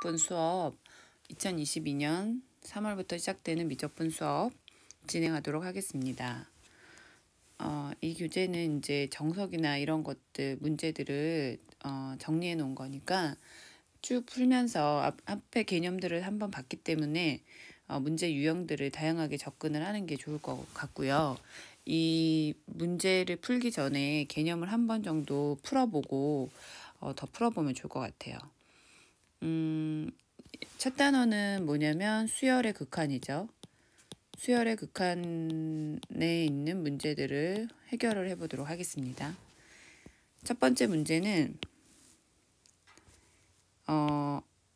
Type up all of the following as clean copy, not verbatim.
미적분 수업 2022년 3월부터 시작되는 미적분 수업 진행하도록 하겠습니다. 이 교재는 이제 정석이나 이런 것들 문제들을 정리해 놓은 거니까 쭉 풀면서 앞에 개념들을 한번 봤기 때문에 문제 유형들을 다양하게 접근을 하는 게 좋을 것 같고요. 이 문제를 풀기 전에 개념을 한 번 정도 풀어보고 더 풀어보면 좋을 것 같아요. 첫 단어는 뭐냐면 수열의 극한이죠. 수열의 극한에 있는 문제들을 해결을 해보도록 하겠습니다. 첫 번째 문제는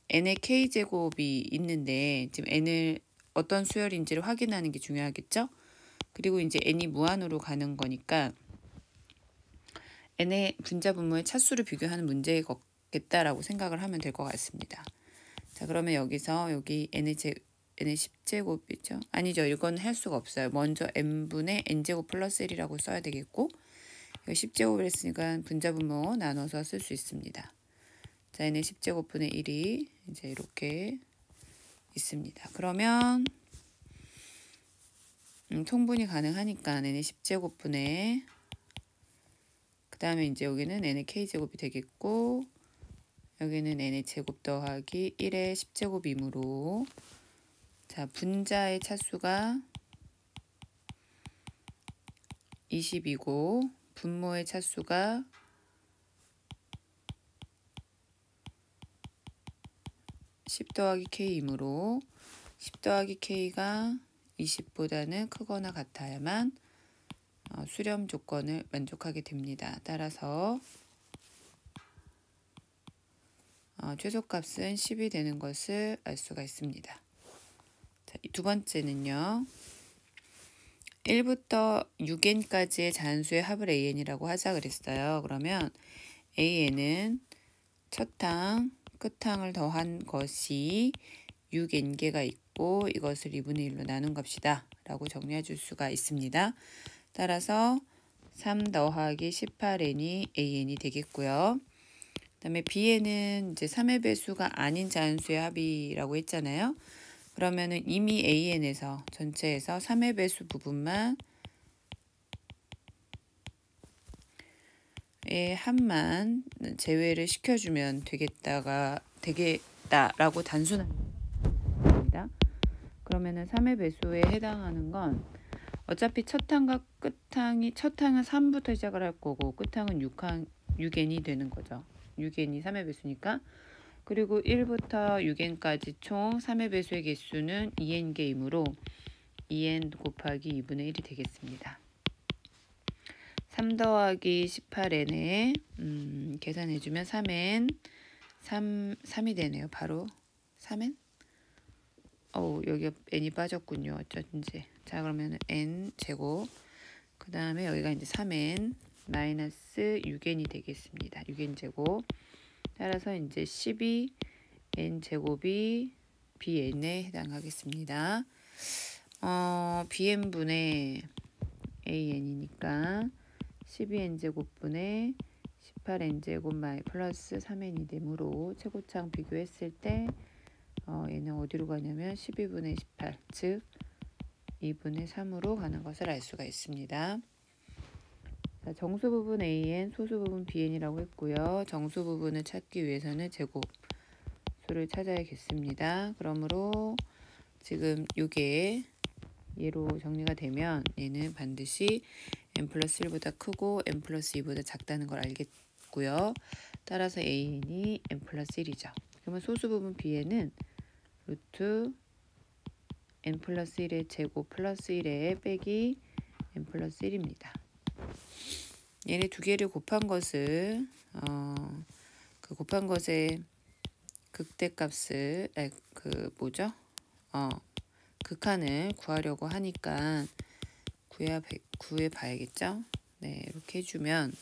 n의 k제곱이 있는데 지금 n을 어떤 수열인지를 확인하는 게 중요하겠죠. 그리고 이제 n이 무한으로 가는 거니까 n의 분자 분모의 차수를 비교하는 문제겠다라고 생각을 하면 될 것 같습니다. 자, 그러면 여기서 여기 n의 10제곱이죠. 아니죠. 이건 할 수가 없어요. 먼저 n분의 n제곱 플러스 1이라고 써야 되겠고, 여기 10제곱을 했으니까 분자 분모 나눠서 쓸 수 있습니다. 자, n의 10제곱분의 1이 이제 이렇게 있습니다. 그러면 통분이 가능하니까 n의 10제곱분의 그 다음에 이제 여기는 n의 k제곱이 되겠고, 여기는 n의 제곱 더하기 1의 10제곱이므로 자, 분자의 차수가 20이고 분모의 차수가 10 더하기 k이므로 10 더하기 k가 20보다는 크거나 같아야만 수렴 조건을 만족하게 됩니다. 따라서 최소값은 10이 되는 것을 알 수가 있습니다. 자, 두 번째는요. 1부터 6n까지의 자연수의 합을 an이라고 하자 그랬어요. 그러면 an은 첫 항, 끝항을 더한 것이 6n개가 있고 이것을 2분의 1로 나눈 값이다 라고 정리해 줄 수가 있습니다. 따라서 3 더하기 18n이 an이 되겠고요. 그 다음에 bn은 이제 3의 배수가 아닌 자연수의 합이라고 했잖아요. 그러면은 이미 an에서 전체에서 3의 배수 부분만 의 합만 제외를 시켜주면 되겠다라고 단순합니다. 그러면은 3의 배수에 해당하는 건 어차피 첫 항과 끝항이 첫 항은 3부터 시작을 할 거고 끝항은 6n이 되는 거죠. 6n이 3의 배수니까. 그리고 1부터 6n까지 총 3의 배수의 개수는 2n개이므로 2n 곱하기 2분의 1이 되겠습니다. 3 더하기 18n에 계산해주면 3n 3이 되네요. 바로 3n? 여기 n이 빠졌군요. 어쩐지. 자, 그러면 n 제곱 그 다음에 여기가 이제 3n 마이너스 6n이 되겠습니다. 6n 제곱 따라서 이제 12n 제곱이 bn에 해당하겠습니다. bn분의 an이니까 12n제곱분의 18n제곱 플러스 3n이 되므로 최고창 비교했을 때 얘는 어디로 가냐면 12분의 18, 즉 2분의 3으로 가는 것을 알 수가 있습니다. 자, 정수 부분 an, 소수 부분 bn이라고 했고요. 정수 부분을 찾기 위해서는 제곱수를 찾아야겠습니다. 그러므로 지금 이게 얘로 정리가 되면 얘는 반드시 n 플러스 1보다 크고 n 플러스 2보다 작다는 걸 알겠고요. 따라서 an이 n 플러스 1이죠. 그러면 소수 부분 bn은 루트 n 플러스 1의 제곱 플러스 1의 빼기 n 플러스 1입니다. 얘네 두 개를 곱한 것을 그 곱한 것의 극대값을 극한을 구하려고 하니까 구해봐야겠죠. 네, 이렇게 해주면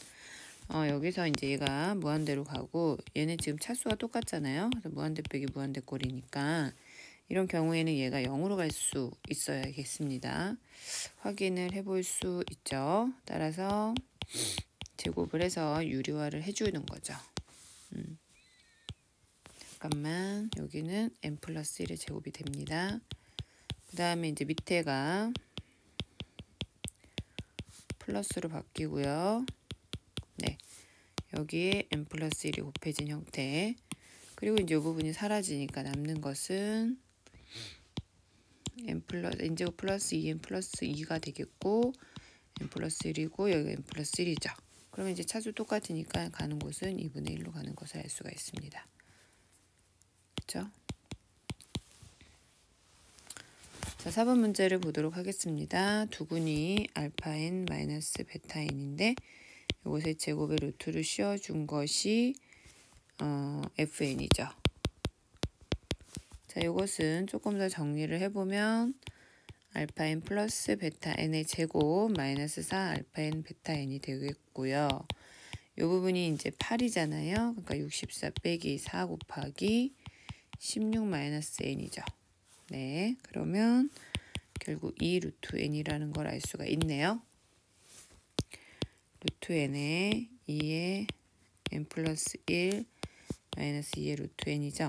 여기서 이제 얘가 무한대로 가고 얘는 지금 차수가 똑같잖아요. 그래서 무한대 빼기 무한대 꼴이니까 이런 경우에는 얘가 0으로 갈 수 있어야겠습니다. 확인을 해볼 수 있죠. 따라서 제곱을 해서 유리화를 해주는 거죠. 잠깐만, 여기는 n 플러스 1의 제곱이 됩니다. 그 다음에 이제 밑에가 플러스로 바뀌고요. 네, 여기에 n 플러스 1이 곱해진 형태. 그리고 이제 이 부분이 사라지니까 남는 것은 n제곱 플러스 2n 플러스 2가 되겠고, n 플러스 1이고 여기 n 플러스 1이죠. 그러면 이제 차수 똑같으니까 가는 곳은 2분의 1로 가는 것을 알 수가 있습니다. 그렇죠? 자, 4번 문제를 보도록 하겠습니다. 두근이 알파 n 마이너스 베타 n인데 이것의 제곱의 루트를 씌워준 것이 fn이죠. 자, 이것은 조금 더 정리를 해보면 알파 n 플러스 베타 n의 제곱 마이너스 4 알파 n 베타 n이 되겠고요. 이 부분이 이제 8이잖아요. 그러니까 64 빼기 4 곱하기 16 마이너스 n이죠. 네, 그러면 결국 2 루트 n이라는 걸 알 수가 있네요. 루트 n에 2의 n 플러스 1 마이너스 2의 루트 n이죠.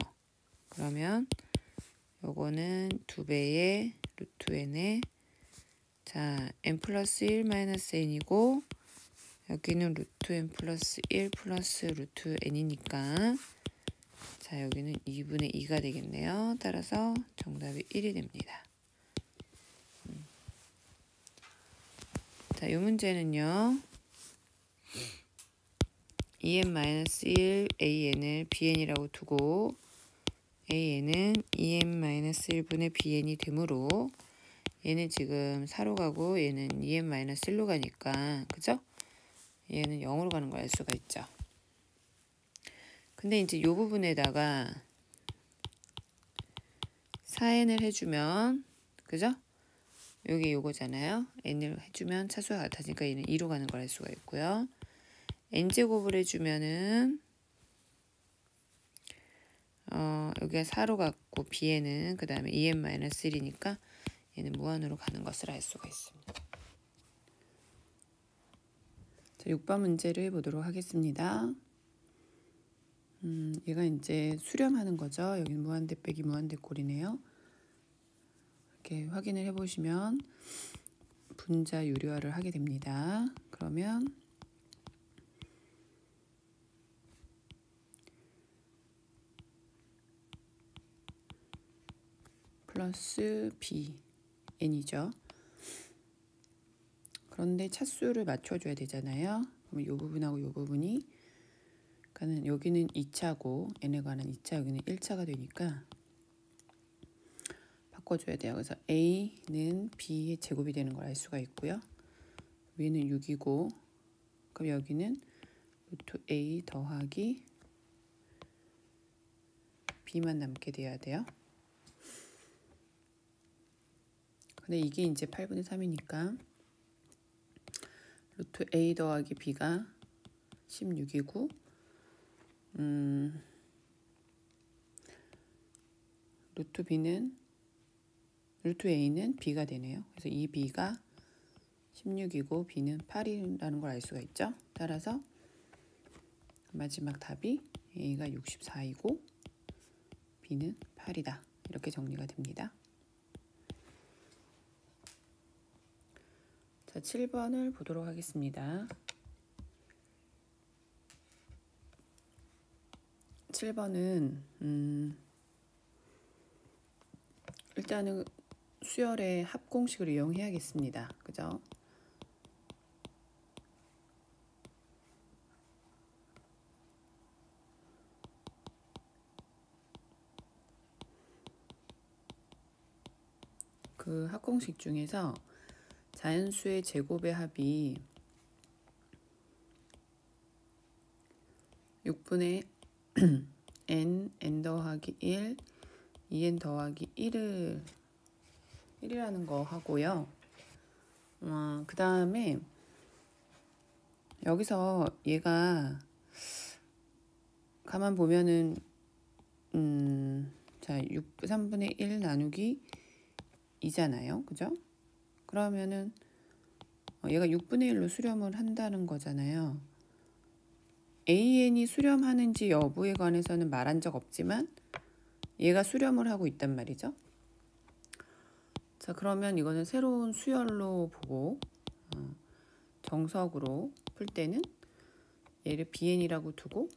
그러면 요거는 2배의 루트 n에 자 n 플러스 1 마이너스 n이고 여기는 루트 n 플러스 1 플러스 루트 n이니까 자 여기는 2분의 2가 되겠네요. 따라서 정답이 1이 됩니다. 자, 이 문제는요. 2n-1 an을 bn이라고 두고 an은 2n-1분의 bn이 되므로 얘는 지금 4로 가고 얘는 2n-1로 가니까 그죠? 얘는 0으로 가는 걸 알 수가 있죠. 근데 이제 이 부분에다가 4n을 해주면 그죠? 여기 요거잖아요. n을 해주면 차수가 같아지니까 얘는 2로 가는 걸 알 수가 있고요. n제곱을 해주면은 여기가 4로 갔고 b에는 그 다음에 2n-1이니까 얘는 무한으로 가는 것을 알 수가 있습니다. 자, 6번 문제를 해보도록 하겠습니다. 얘가 이제 수렴하는 거죠. 여기는 무한대 빼기 무한대 꼴이네요. 이렇게 확인을 해보시면 분자 유료화를 하게 됩니다. 그러면 플러스 b n이죠. 그런데 차수를 맞춰줘야 되잖아요. 그럼 이 부분하고 이 부분이 그러니까 여기는 2차고 n에 관한 2차 여기는 1차가 되니까 바꿔줘야 돼요. 그래서 a는 b의 제곱이 되는 걸 알 수가 있고요. 위는 6이고 그럼 여기는 루트 a 더하기 b만 남게 돼야 돼요. 근데 이게 이제 8분의 3이니까 루트 a 더하기 b가 16이고 루트 a는 b가 되네요. 그래서 이 b가 16이고 b는 8이라는 걸 알 수가 있죠. 따라서 마지막 답이 a가 64이고 b는 8이다. 이렇게 정리가 됩니다. 자, 7번을 보도록 하겠습니다. 7번은 일단은 수열의 합공식을 이용해야겠습니다. 그죠? 그 합공식 중에서 자연수의 제곱의 합이 6분의 n 더하기 1, 2n 더하기 1이라는 거 하고요. 그 다음에 여기서 얘가 가만 보면은 자 3분의 1 나누기 2잖아요. 그죠? 그러면은 얘가 6분의 1로 수렴을 한다는 거잖아요. AN이 수렴하는지 여부에 관해서는 말한 적 없지만 얘가 수렴을 하고 있단 말이죠. 자, 그러면 이거는 새로운 수열로 보고 정석으로 풀 때는 얘를 BN이라고 두고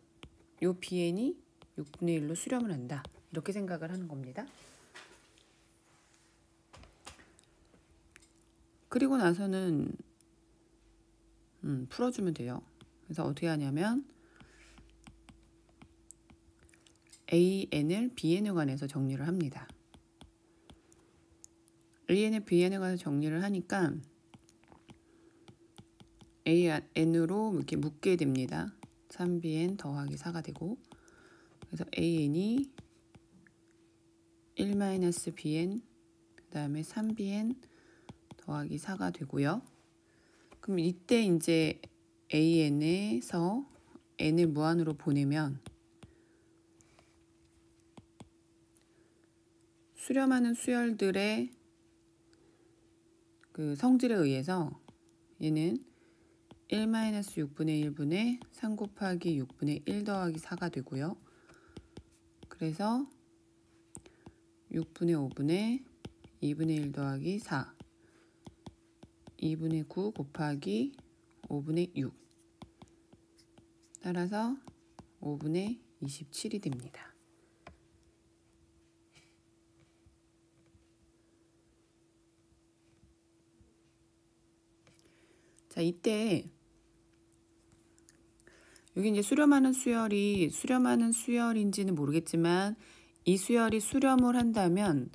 요 BN이 6분의 1로 수렴을 한다. 이렇게 생각을 하는 겁니다. 그리고 나서는 풀어주면 돼요. 그래서 어떻게 하냐면 AN을 BN에 관해서 정리를 합니다. AN을 BN에 관해서 정리를 하니까 AN으로 이렇게 묶게 됩니다. 3BN 더하기 4가 되고 그래서 AN이 1-BN 그 다음에 3BN 더하기 4가 되고요. 그럼 이때 이제 AN에서 N을 무한으로 보내면 수렴하는 수열들의 그 성질에 의해서 얘는 1-6분의 1분의 3 곱하기 6분의 1 더하기 4가 되고요. 그래서 6분의 5분의 2분의 1 더하기 4 2분의 9 곱하기 5분의 6 따라서 5분의 27이 됩니다. 자, 이때 여기 이제 수렴하는 수열인지는 모르겠지만 이 수열이 수렴을 한다면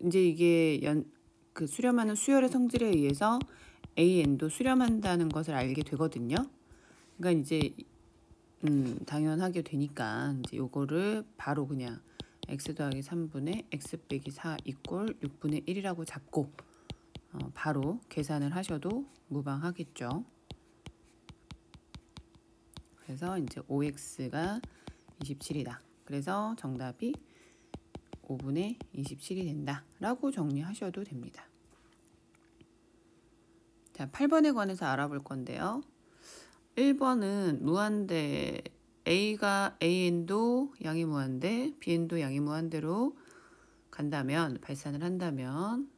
이제 이게 그 수렴하는 수열의 성질에 의해서 AN도 수렴한다는 것을 알게 되거든요. 그러니까 이제 당연하게 되니까 이제 요거를 바로 그냥 x 더하기 3분의 x 빼기 4 이꼴 6분의 1이라고 잡고 바로 계산을 하셔도 무방하겠죠. 그래서 이제 5x가 27이다. 그래서 정답이 5분의 27이 된다. 라고 정리하셔도 됩니다. 자, 8번에 관해서 알아볼 건데요. 1번은 무한대 AN도 양이 무한대, BN도 양이 무한대로 간다면, 발산을 한다면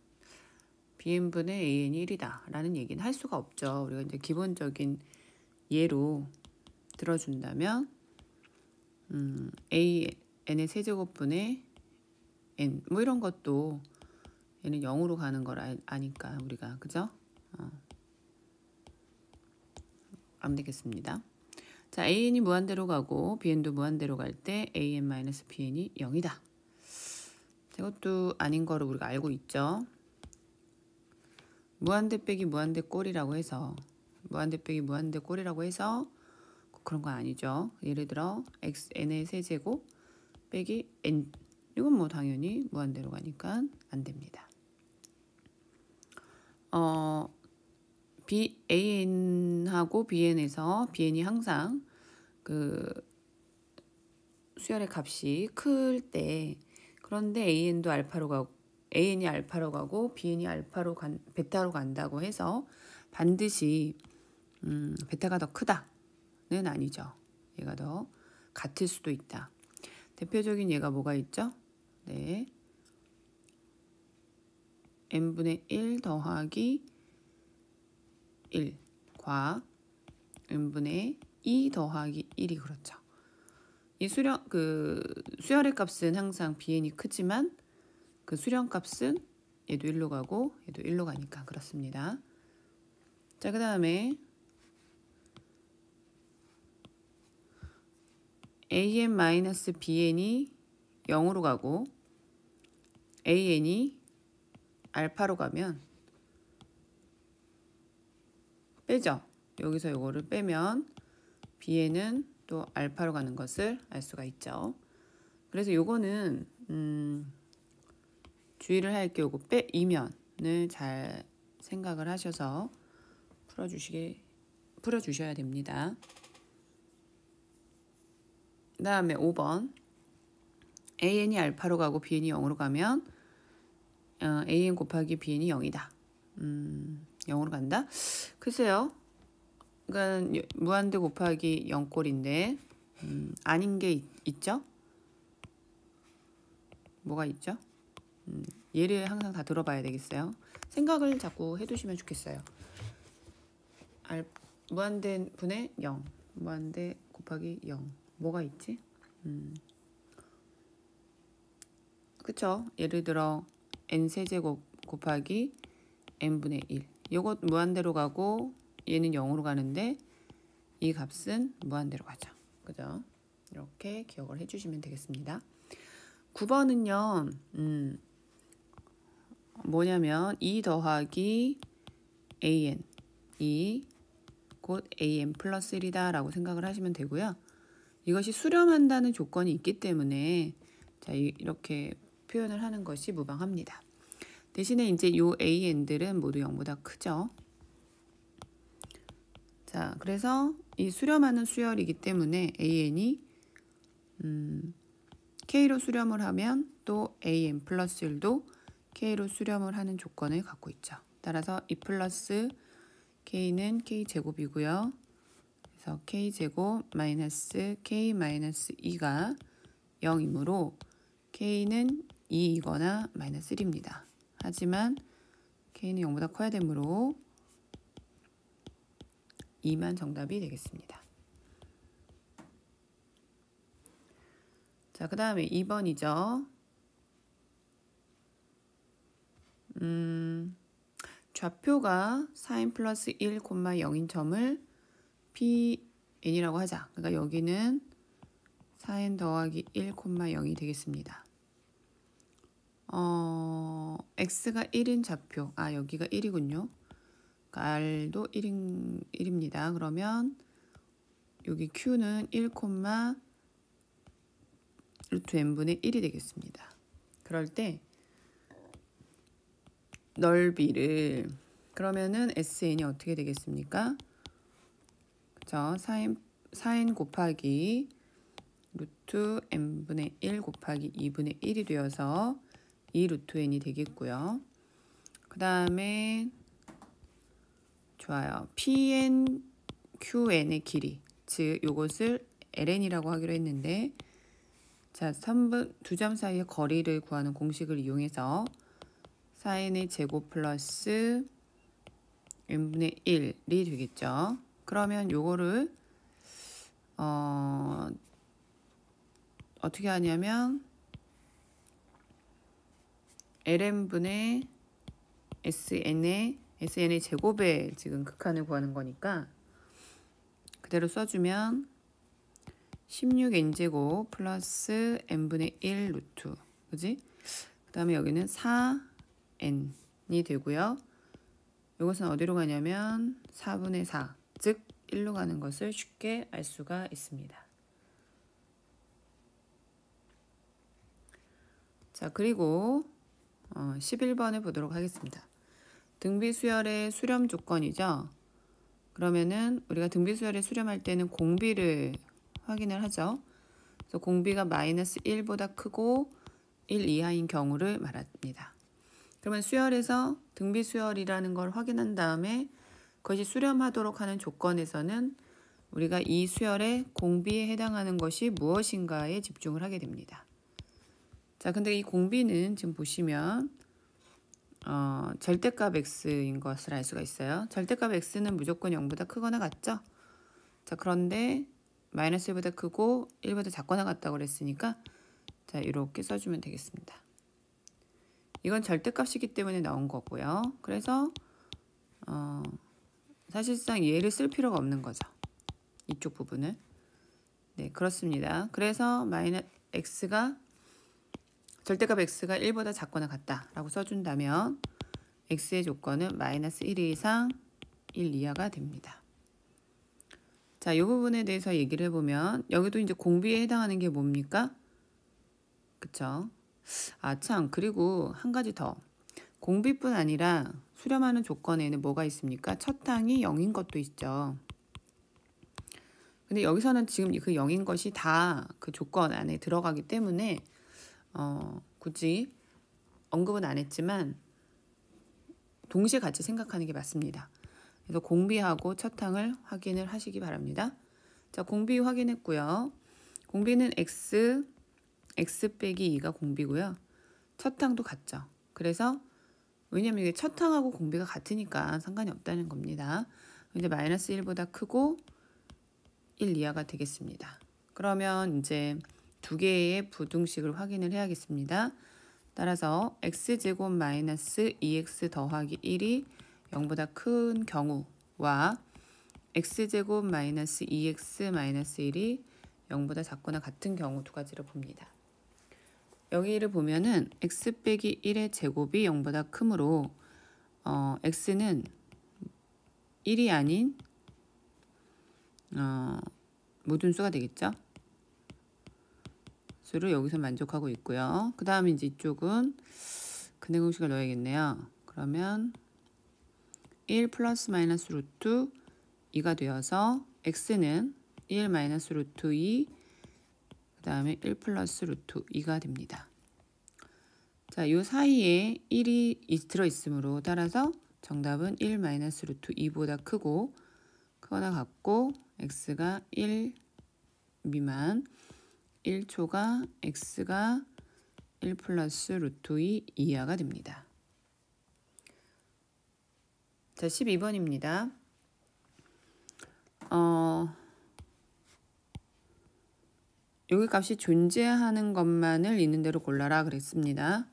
BN분의 AN이 1이다. 라는 얘기는 할 수가 없죠. 우리가 이제 기본적인 예로 들어준다면 AN의 세제곱분의 N 뭐 이런 것도 얘는 0으로 가는 걸 아니까 우리가 그죠? 안 되겠습니다. 자, AN이 무한대로 가고 BN도 무한대로 갈 때 AN-BN이 0이다. 이것도 아닌 거로 우리가 알고 있죠. 무한대 빼기 무한대 꼴이라고 해서 그런 거 아니죠. 예를 들어 n의 세제곱 빼기 n 이건 뭐 당연히 무한대로 가니까 안 됩니다. AN하고 BN에서 BN이 항상 그 수열의 값이 클 때 그런데 AN이 알파로 가고 BN이 베타로 간다고 해서 반드시 베타가 더 크다는 아니죠. 얘가 더 같을 수도 있다. 대표적인 예가 뭐가 있죠? 네, n분의 1 더하기 1과 n분의 2 더하기 1이 그렇죠. 이 수열의 값은 항상 BN이 크지만 그 수렴 값은 얘도 1로 가고 얘도 1로 가니까 그렇습니다. 자, 그 다음에 AN-BN이 0으로 가고 AN이 알파로 가면 빼죠. 여기서 이거를 빼면 BN은 또 알파로 가는 것을 알 수가 있죠. 그래서 요거는 주의를 할 게 요거 이면을 잘 생각을 하셔서 풀어주셔야 됩니다. 그 다음에 5번 AN이 알파로 가고 BN이 0으로 가면 AN 곱하기 BN이 0이다. 0으로 간다? 글쎄요. 그러니까 무한대 곱하기 0꼴인데 아닌 게 있죠? 뭐가 있죠? 얘를 항상 다 들어봐야 되겠어요. 생각을 자꾸 해두시면 좋겠어요. 무한대 분의 0, 무한대 곱하기 0. 뭐가 있지? 그쵸? 예를 들어 n세제곱 곱하기 n분의 1. 요것 무한대로 가고 얘는 0으로 가는데 이 값은 무한대로 가죠. 그죠? 이렇게 기억을 해주시면 되겠습니다. 9번은요. 뭐냐면 2 더하기 an 2 곧 an 플러스 1이다 라고 생각을 하시면 되고요. 이것이 수렴한다는 조건이 있기 때문에 자 이렇게 표현을 하는 것이 무방합니다. 대신에 이제 요 an들은 모두 0보다 크죠. 자, 그래서 이 수렴하는 수열이기 때문에 an이 k로 수렴을 하면 또 an 플러스 1도 k로 수렴을 하는 조건을 갖고 있죠. 따라서 2 플러스 k는 k제곱이고요. 그래서 k제곱 마이너스 k 마이너스 2가 0이므로 k는 2이거나 마이너스 1입니다. 하지만 k는 0보다 커야 되므로 2만 정답이 되겠습니다. 자, 그 다음에 2번이죠. 좌표가 4n 플러스 1, 0인 점을 pn이라고 하자. 그러니까 여기는 4n 더하기 1, 0이 되겠습니다. x가 1인 좌표. 여기가 1이군요. 그러니까 r도 1입니다. 그러면 여기 q는 1, 루트 n분의 1이 되겠습니다. 그럴 때 넓이를 그러면은 SN이 어떻게 되겠습니까? 그죠? 4n 곱하기 루트 n분의 1 곱하기 2분의 1이 되어서 2 루트 n이 되겠고요. 그 다음에 좋아요. pn, qn의 길이 즉 요것을 ln이라고 하기로 했는데 자, 3분 2점 사이의 거리를 구하는 공식을 이용해서 4n의 제곱 플러스 n분의 1이 되겠죠. 그러면 요거를 어떻게 하냐면 ln분의 sn의 제곱에 지금 극한을 구하는 거니까 그대로 써주면 16n제곱 플러스 n분의 1 루트 그지? 그 다음에 여기는 4n이 되고요. 이것은 어디로 가냐면 4분의 4, 즉 1로 가는 것을 쉽게 알 수가 있습니다. 자, 그리고 11번을 보도록 하겠습니다. 등비수열의 수렴 조건이죠. 그러면은 우리가 등비수열에 수렴할 때는 공비를 확인을 하죠. 그래서 공비가 마이너스 1보다 크고 1 이하인 경우를 말합니다. 그러면 수열에서 등비수열이라는 걸 확인한 다음에 그것이 수렴하도록 하는 조건에서는 우리가 이 수열의 공비에 해당하는 것이 무엇인가에 집중을 하게 됩니다. 자, 근데 이 공비는 지금 보시면 절대값 x인 것을 알 수가 있어요. 절대값 x는 무조건 0보다 크거나 같죠? 자, 그런데 마이너스 1보다 크고 1보다 작거나 같다고 그랬으니까 자, 이렇게 써주면 되겠습니다. 이건 절대값이기 때문에 나온 거고요. 그래서 사실상 얘를 쓸 필요가 없는 거죠. 이쪽 부분을. 네, 그렇습니다. 그래서 절대값 x가 1보다 작거나 같다라고 써준다면 x의 조건은 마이너스 1 이상 1 이하가 됩니다. 자, 이 부분에 대해서 얘기를 해보면 여기도 이제 공비에 해당하는 게 뭡니까? 그쵸? 참, 그리고 한 가지 더. 공비뿐 아니라 수렴하는 조건에는 뭐가 있습니까? 첫 항이 0인 것도 있죠. 근데 여기서는 지금 그 0인 것이 다 그 조건 안에 들어가기 때문에 굳이 언급은 안 했지만 동시에 같이 생각하는 게 맞습니다. 그래서 공비하고 첫 항을 확인을 하시기 바랍니다. 자, 공비 확인했고요. 공비는 x 빼기 2가 공비고요. 첫 항도 같죠. 그래서 왜냐면 이게 첫 항하고 공비가 같으니까 상관이 없다는 겁니다. 이제 마이너스 1보다 크고 1 이하가 되겠습니다. 그러면 이제 두 개의 부등식을 확인을 해야겠습니다. 따라서 x제곱 마이너스 2x 더하기 1이 0보다 큰 경우와 x제곱 마이너스 2x 마이너스 1이 0보다 작거나 같은 경우 두 가지를 봅니다. 여기를 보면은 x 빼기 1의 제곱이 0보다 크므로 x는 1이 아닌 모든 수가 되겠죠. 수를 여기서 만족하고 있고요. 그 다음에 이제 이쪽은 근해 공식을 넣어야겠네요. 그러면 1 플러스 마이너스 루트 2가 되어서 x는 1 마이너스 루트 2, 그 다음에 1 플러스 루트 2가 됩니다. 자, 이 사이에 1이 들어있으므로 따라서 정답은 1 마이너스 루트 2보다 크거나 같고 x가 1 미만 1초가 x가 1 플러스 루트 2 이하가 됩니다. 자, 12번입니다. 여기 값이 존재하는 것만을 있는 대로 골라라 그랬습니다.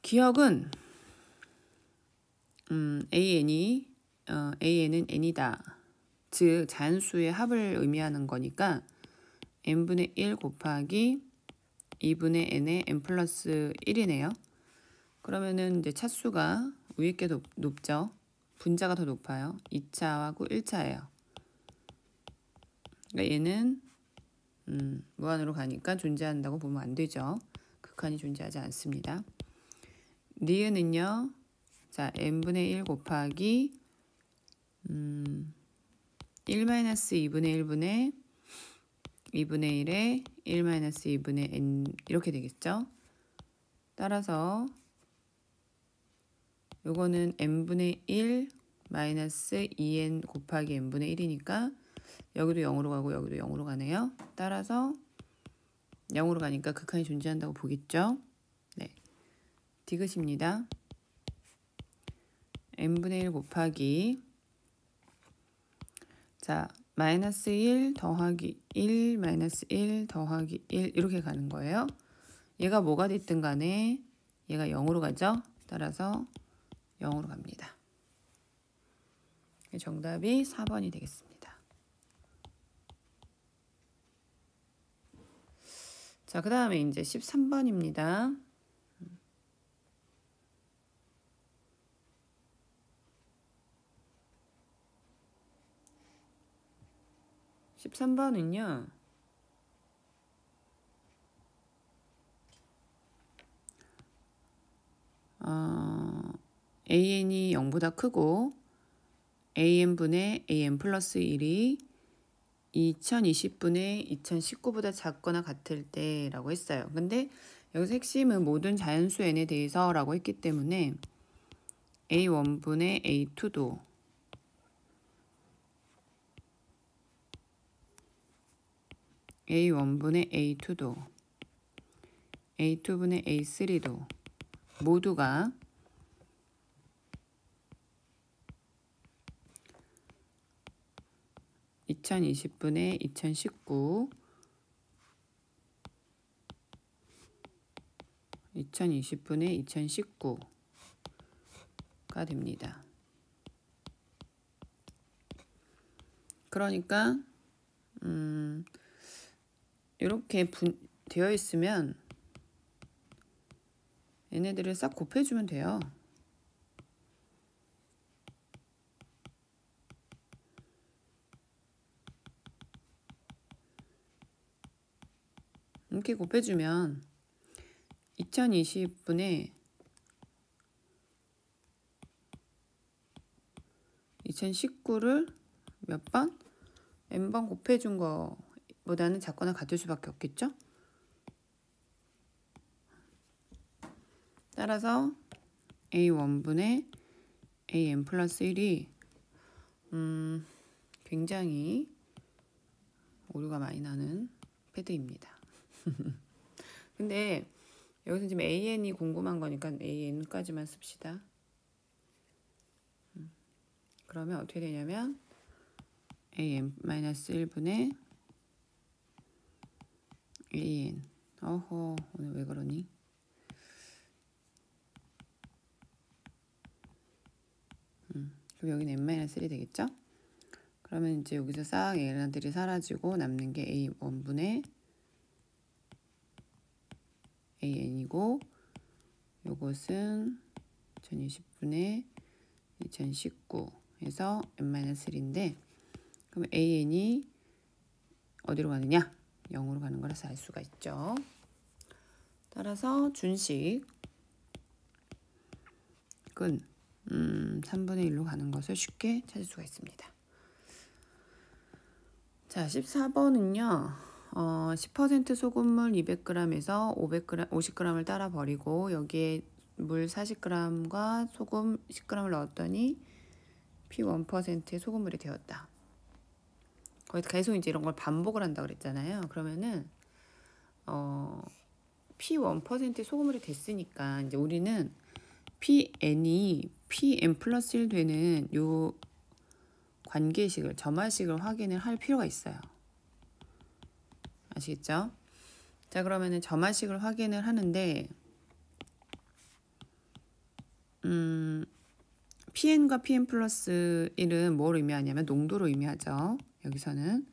기억은 an은 n이다. 즉 자연수의 합을 의미하는 거니까 n분의 1 곱하기 2분의 n의 n 플러스 1이네요. 그러면은 이제 차수가 위에 게 높죠. 분자가 더 높아요. 2차하고 1차예요. 그러니까 얘는 무한으로 가니까 존재한다고 보면 안 되죠. 극한이 존재하지 않습니다. 니은은요. 자, n분의 1 곱하기 1-2분의 1분의 2분의 1에 1-2분의 n 이렇게 되겠죠. 따라서 요거는 n분의 1 마이너스 2n 곱하기 n분의 1이니까 여기도 0으로 가고 여기도 0으로 가네요. 따라서 0으로 가니까 극한이 존재한다고 보겠죠. 네, 디귿입니다. n분의 1 곱하기 자, 마이너스 1 더하기 1 마이너스 1 더하기 1 이렇게 가는 거예요. 얘가 뭐가 됐든 간에 얘가 0으로 가죠. 따라서 0으로 갑니다. 정답이 4번이 되겠습니다. 자, 그 다음에 이제 13번입니다. (13번은요) an이 0보다 크고 an분의 an 플러스 1이 2020분의 2019보다 작거나 같을 때라고 했어요. 근데 여기서 핵심은 모든 자연수 n에 대해서 라고 했기 때문에 a1분의 a2도 a1분의 a2도 a2분의 a3도 모두가 (2020분의 2019) 2020분의 2019가 됩니다. 그러니까 이렇게 되어 있으면 얘네들을 싹 곱해주면 돼요. 이렇게 곱해주면 2020분의 2019를 몇 번? n번 곱해준 거보다는 작거나 같을 수밖에 없겠죠? 따라서 A1분의 AN 플러스 1이 굉장히 오류가 많이 나는 패드입니다. 근데 여기서 지금 AN이 궁금한 거니까 AN까지만 씁시다. 그러면 어떻게 되냐면 AN-1분의 AN. 어허, 오늘 왜 그러니? 그럼 여기는 n-1이 되겠죠? 그러면 이제 여기서 싹 얘네들이 사라지고 남는 게 A1분의 AN이고, 요것은 2020분의 2019 해서 n-1인데, 그럼 AN이 어디로 가느냐? 0으로 가는 거라서 알 수가 있죠. 따라서 준식은 3분의 1로 가는 것을 쉽게 찾을 수가 있습니다. 자, 14번은요. 10% 소금물 200g에서 50g을 따라 버리고 여기에 물 40g과 소금 10g을 넣었더니 P1%의 소금물이 되었다. 거기서 계속 이제 이런 걸 반복을 한다 그랬잖아요. 그러면은 P1%의 소금물이 됐으니까 이제 우리는 PN이 PN 플러스 1 되는 요 관계식을, 점화식을 확인을 할 필요가 있어요. 아시겠죠? 자, 그러면은 점화식을 확인을 하는데 PN과 PN 플러스 1은 뭘 의미하냐면 농도로 의미하죠. 여기서는.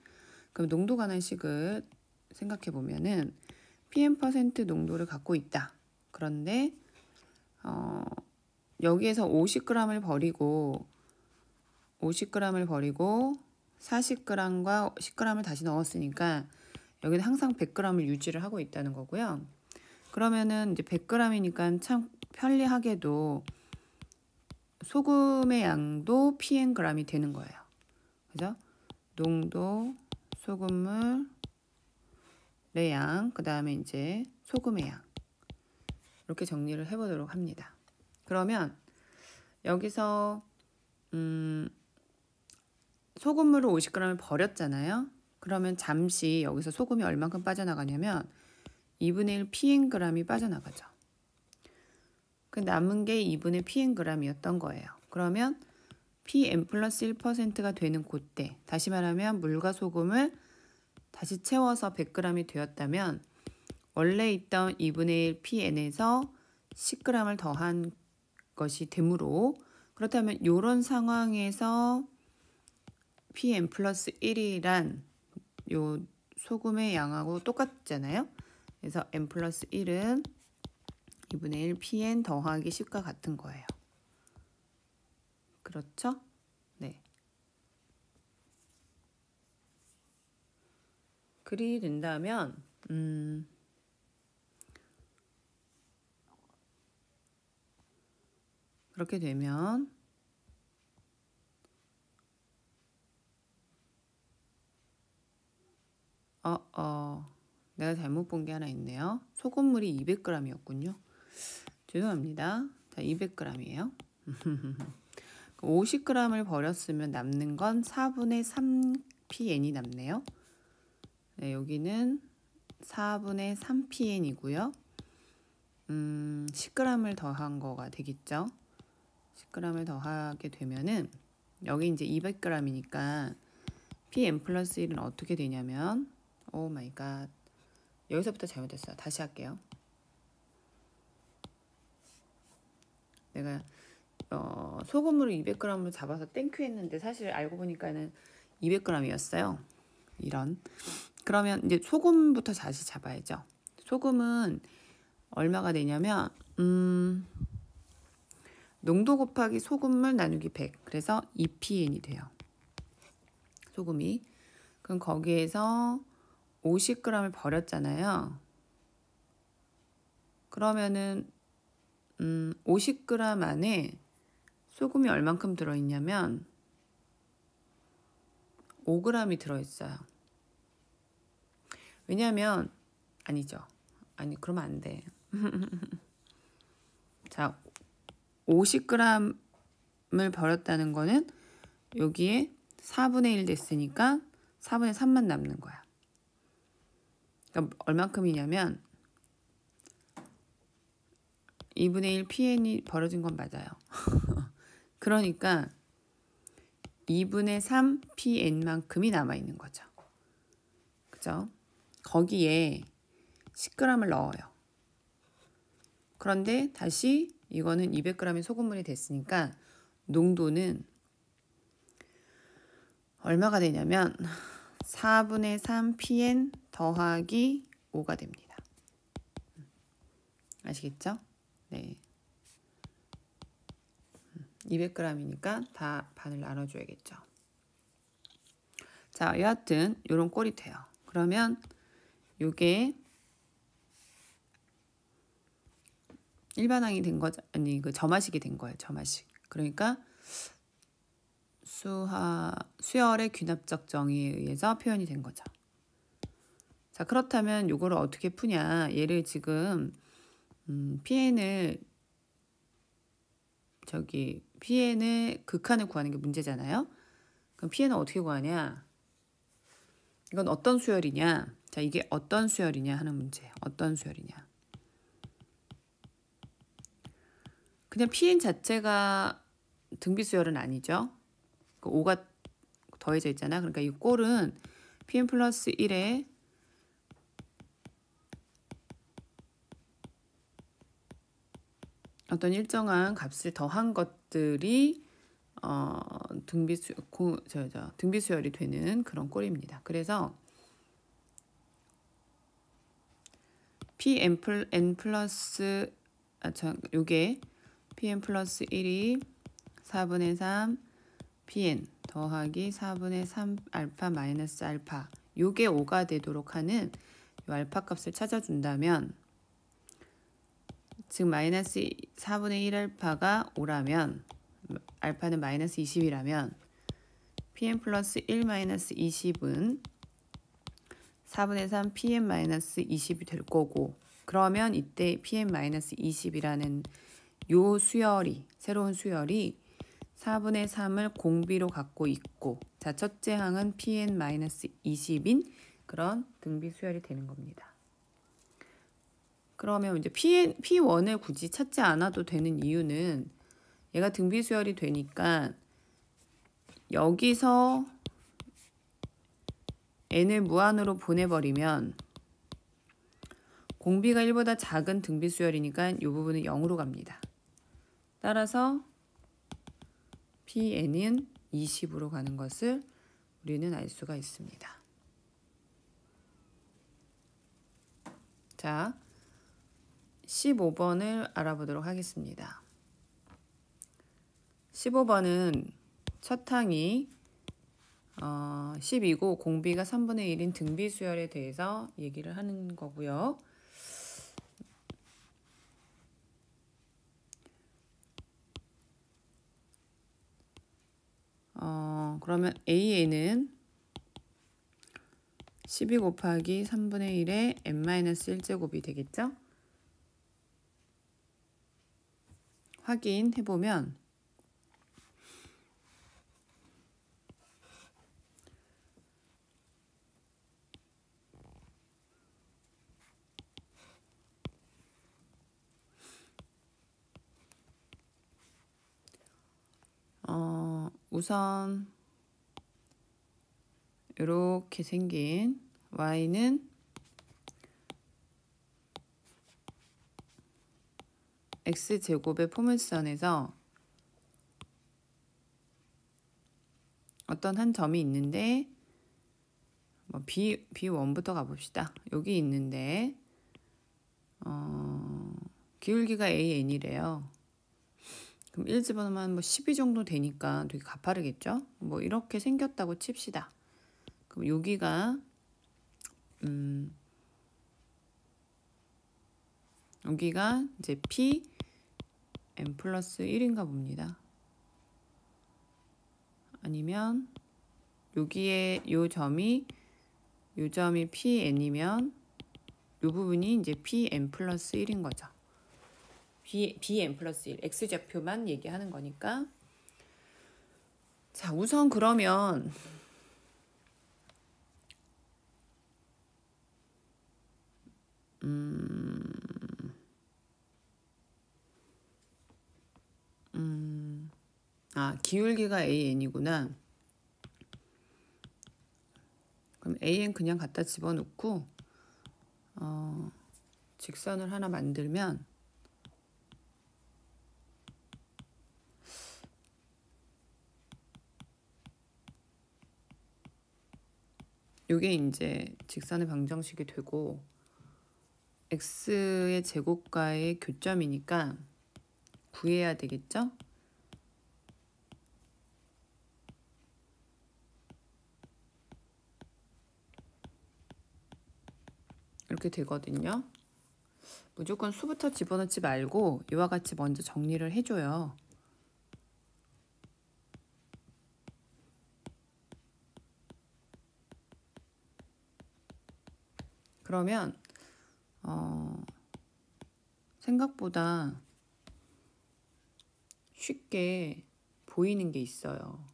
그럼 농도 관한식을 생각해 보면은 PN% 농도를 갖고 있다. 그런데 여기에서 50g을 버리고 40g과 10g을 다시 넣었으니까 여기는 항상 100g을 유지를 하고 있다는 거고요. 그러면은 이제 100g이니까 참 편리하게도 소금의 양도 PNg이 되는 거예요. 그죠? 농도, 소금물의 양, 그 다음에 이제 소금의 양. 이렇게 정리를 해보도록 합니다. 그러면 여기서 소금물을 50g을 버렸잖아요. 그러면 잠시 여기서 소금이 얼만큼 빠져나가냐면 2분의 1 PNg이 빠져나가죠. 그 남은 게 2분의 PNg이었던 거예요. 그러면 PN 플러스 1%가 되는 그때, 다시 말하면 물과 소금을 다시 채워서 100g이 되었다면 원래 있던 2분의 1 PN에서 10g을 더한 것이 되므로, 그렇다면 이런 상황에서 PN 플러스 1이란 요 소금의 양하고 똑같잖아요. 그래서 N 플러스 1은 2분의 1 PN 더하기 10과 같은 거예요. 그렇죠? 네. 그리 된다면 그렇게 되면 내가 잘못 본 게 하나 있네요. 소금물이 200g이었군요. 죄송합니다. 자, 200g이에요. 50g을 버렸으면 남는 건 4분의 3 PN이 남네요. 네, 여기는 4분의 3 PN이고요. 10g을 더한 거가 되겠죠. 10g을 더하게 되면은 여기 이제 200g이니까 PN 플러스 1은 어떻게 되냐면, 오 마이 갓, 여기서부터 잘못했어요. 다시 할게요. 내가 소금물을 200g으로 잡아서 땡큐 했는데 사실 알고 보니까는 200g이었어요. 이런. 그러면 이제 소금부터 다시 잡아야죠. 소금은 얼마가 되냐면 농도 곱하기 소금물 나누기 100. 그래서 2PN이 돼요. 소금이. 그럼 거기에서 50g을 버렸잖아요. 그러면은 50g 안에 소금이 얼만큼 들어있냐면 5g이 들어있어요. 왜냐하면 아니죠. 아니, 그러면 안 돼. 자, 50g을 버렸다는 거는 여기에 4분의 1 됐으니까 4분의 3만 남는 거야. 그러니까 얼만큼이냐면 2분의 1 PN이 벌어진 건 맞아요. 그러니까 2분의 3 PN만큼이 남아있는 거죠. 그죠? 거기에 10g을 넣어요. 그런데 다시 이거는 200g의 소금물이 됐으니까 농도는 얼마가 되냐면 4분의 3 PN 더하기 5가 됩니다. 아시겠죠? 네. 200g이니까 다 반을 나눠줘야겠죠. 자, 여하튼 이런 꼴이 돼요. 그러면 요게 일반항이 된 거죠. 아니, 그 점화식이 된 거예요. 점화식. 그러니까 수열의 귀납적 정의에 의해서 표현이 된 거죠. 자, 그렇다면 요거를 어떻게 푸냐? 얘를 지금 PN을 극한을 구하는 게 문제잖아요. 그럼 PN을 어떻게 구하냐? 이건 어떤 수열이냐? 자, 이게 어떤 수열이냐 하는 문제예요. 어떤 수열이냐? 그냥 PN 자체가 등비 수열은 아니죠. 그 5가 더해져 있잖아. 그러니까 이 꼴은 PN 플러스 1에 어떤 일정한 값을 더한 것들이 등비 수열이 되는 그런 꼴입니다. 그래서 PN 플러스 요게 PN 플러스 1이 4분의 3 PN 더하기 4분의 3 알파 마이너스 알파 요게 5가 되도록 하는 요 알파 값을 찾아준다면 즉 마이너스 4분의 1 알파가 5라면 알파는 마이너스 20이라면 PN 플러스 1 마이너스 20은 4분의 3 PN 마이너스 20이 될 거고 그러면 이때 PN 마이너스 20이라는 요 수열이 새로운 수열이 4분의 3을 공비로 갖고 있고 자 첫째 항은 PN 마이너스 20인 그런 등비 수열이 되는 겁니다. 그러면 이제 P1을 굳이 찾지 않아도 되는 이유는 얘가 등비 수열이 되니까 여기서 n을 무한으로 보내버리면 공비가 1보다 작은 등비 수열이니까 이 부분은 0으로 갑니다. 따라서 PN은 20으로 가는 것을 우리는 알 수가 있습니다. 자, 15번을 알아보도록 하겠습니다. 15번은 첫 항이 10이고 공비가 3분의 1인 등비 수열에 대해서 얘기를 하는 거고요. 그러면 AN은 12 곱하기 3분의 1의 n-1제곱이 되겠죠? 확인해보면 우선 이렇게 생긴 y는 x제곱의 포물선에서 어떤 한 점이 있는데 B1부터 가봅시다. 여기 있는데 기울기가 AN이래요. 그럼 1 집어넣으면 12 정도 되니까 되게 가파르겠죠? 이렇게 생겼다고 칩시다. 그럼 여기가 여기가 이제 Pn 플러스 1인가 봅니다. 아니면 여기에 요 점이 Pn이면 요 부분이 이제 Pn 플러스 1인 거죠. bn 플러스 1 x좌표만 얘기하는 거니까. 자, 우선 그러면 기울기가 an이구나. 그럼 an 그냥 갖다 집어넣고 직선을 하나 만들면 요게 이제 직선의 방정식이 되고 x의 제곱과의 교점이니까 구해야 되겠죠? 이렇게 되거든요. 무조건 수부터 집어넣지 말고 이와 같이 먼저 정리를 해줘요. 그러면 생각보다 쉽게 보이는 게 있어요.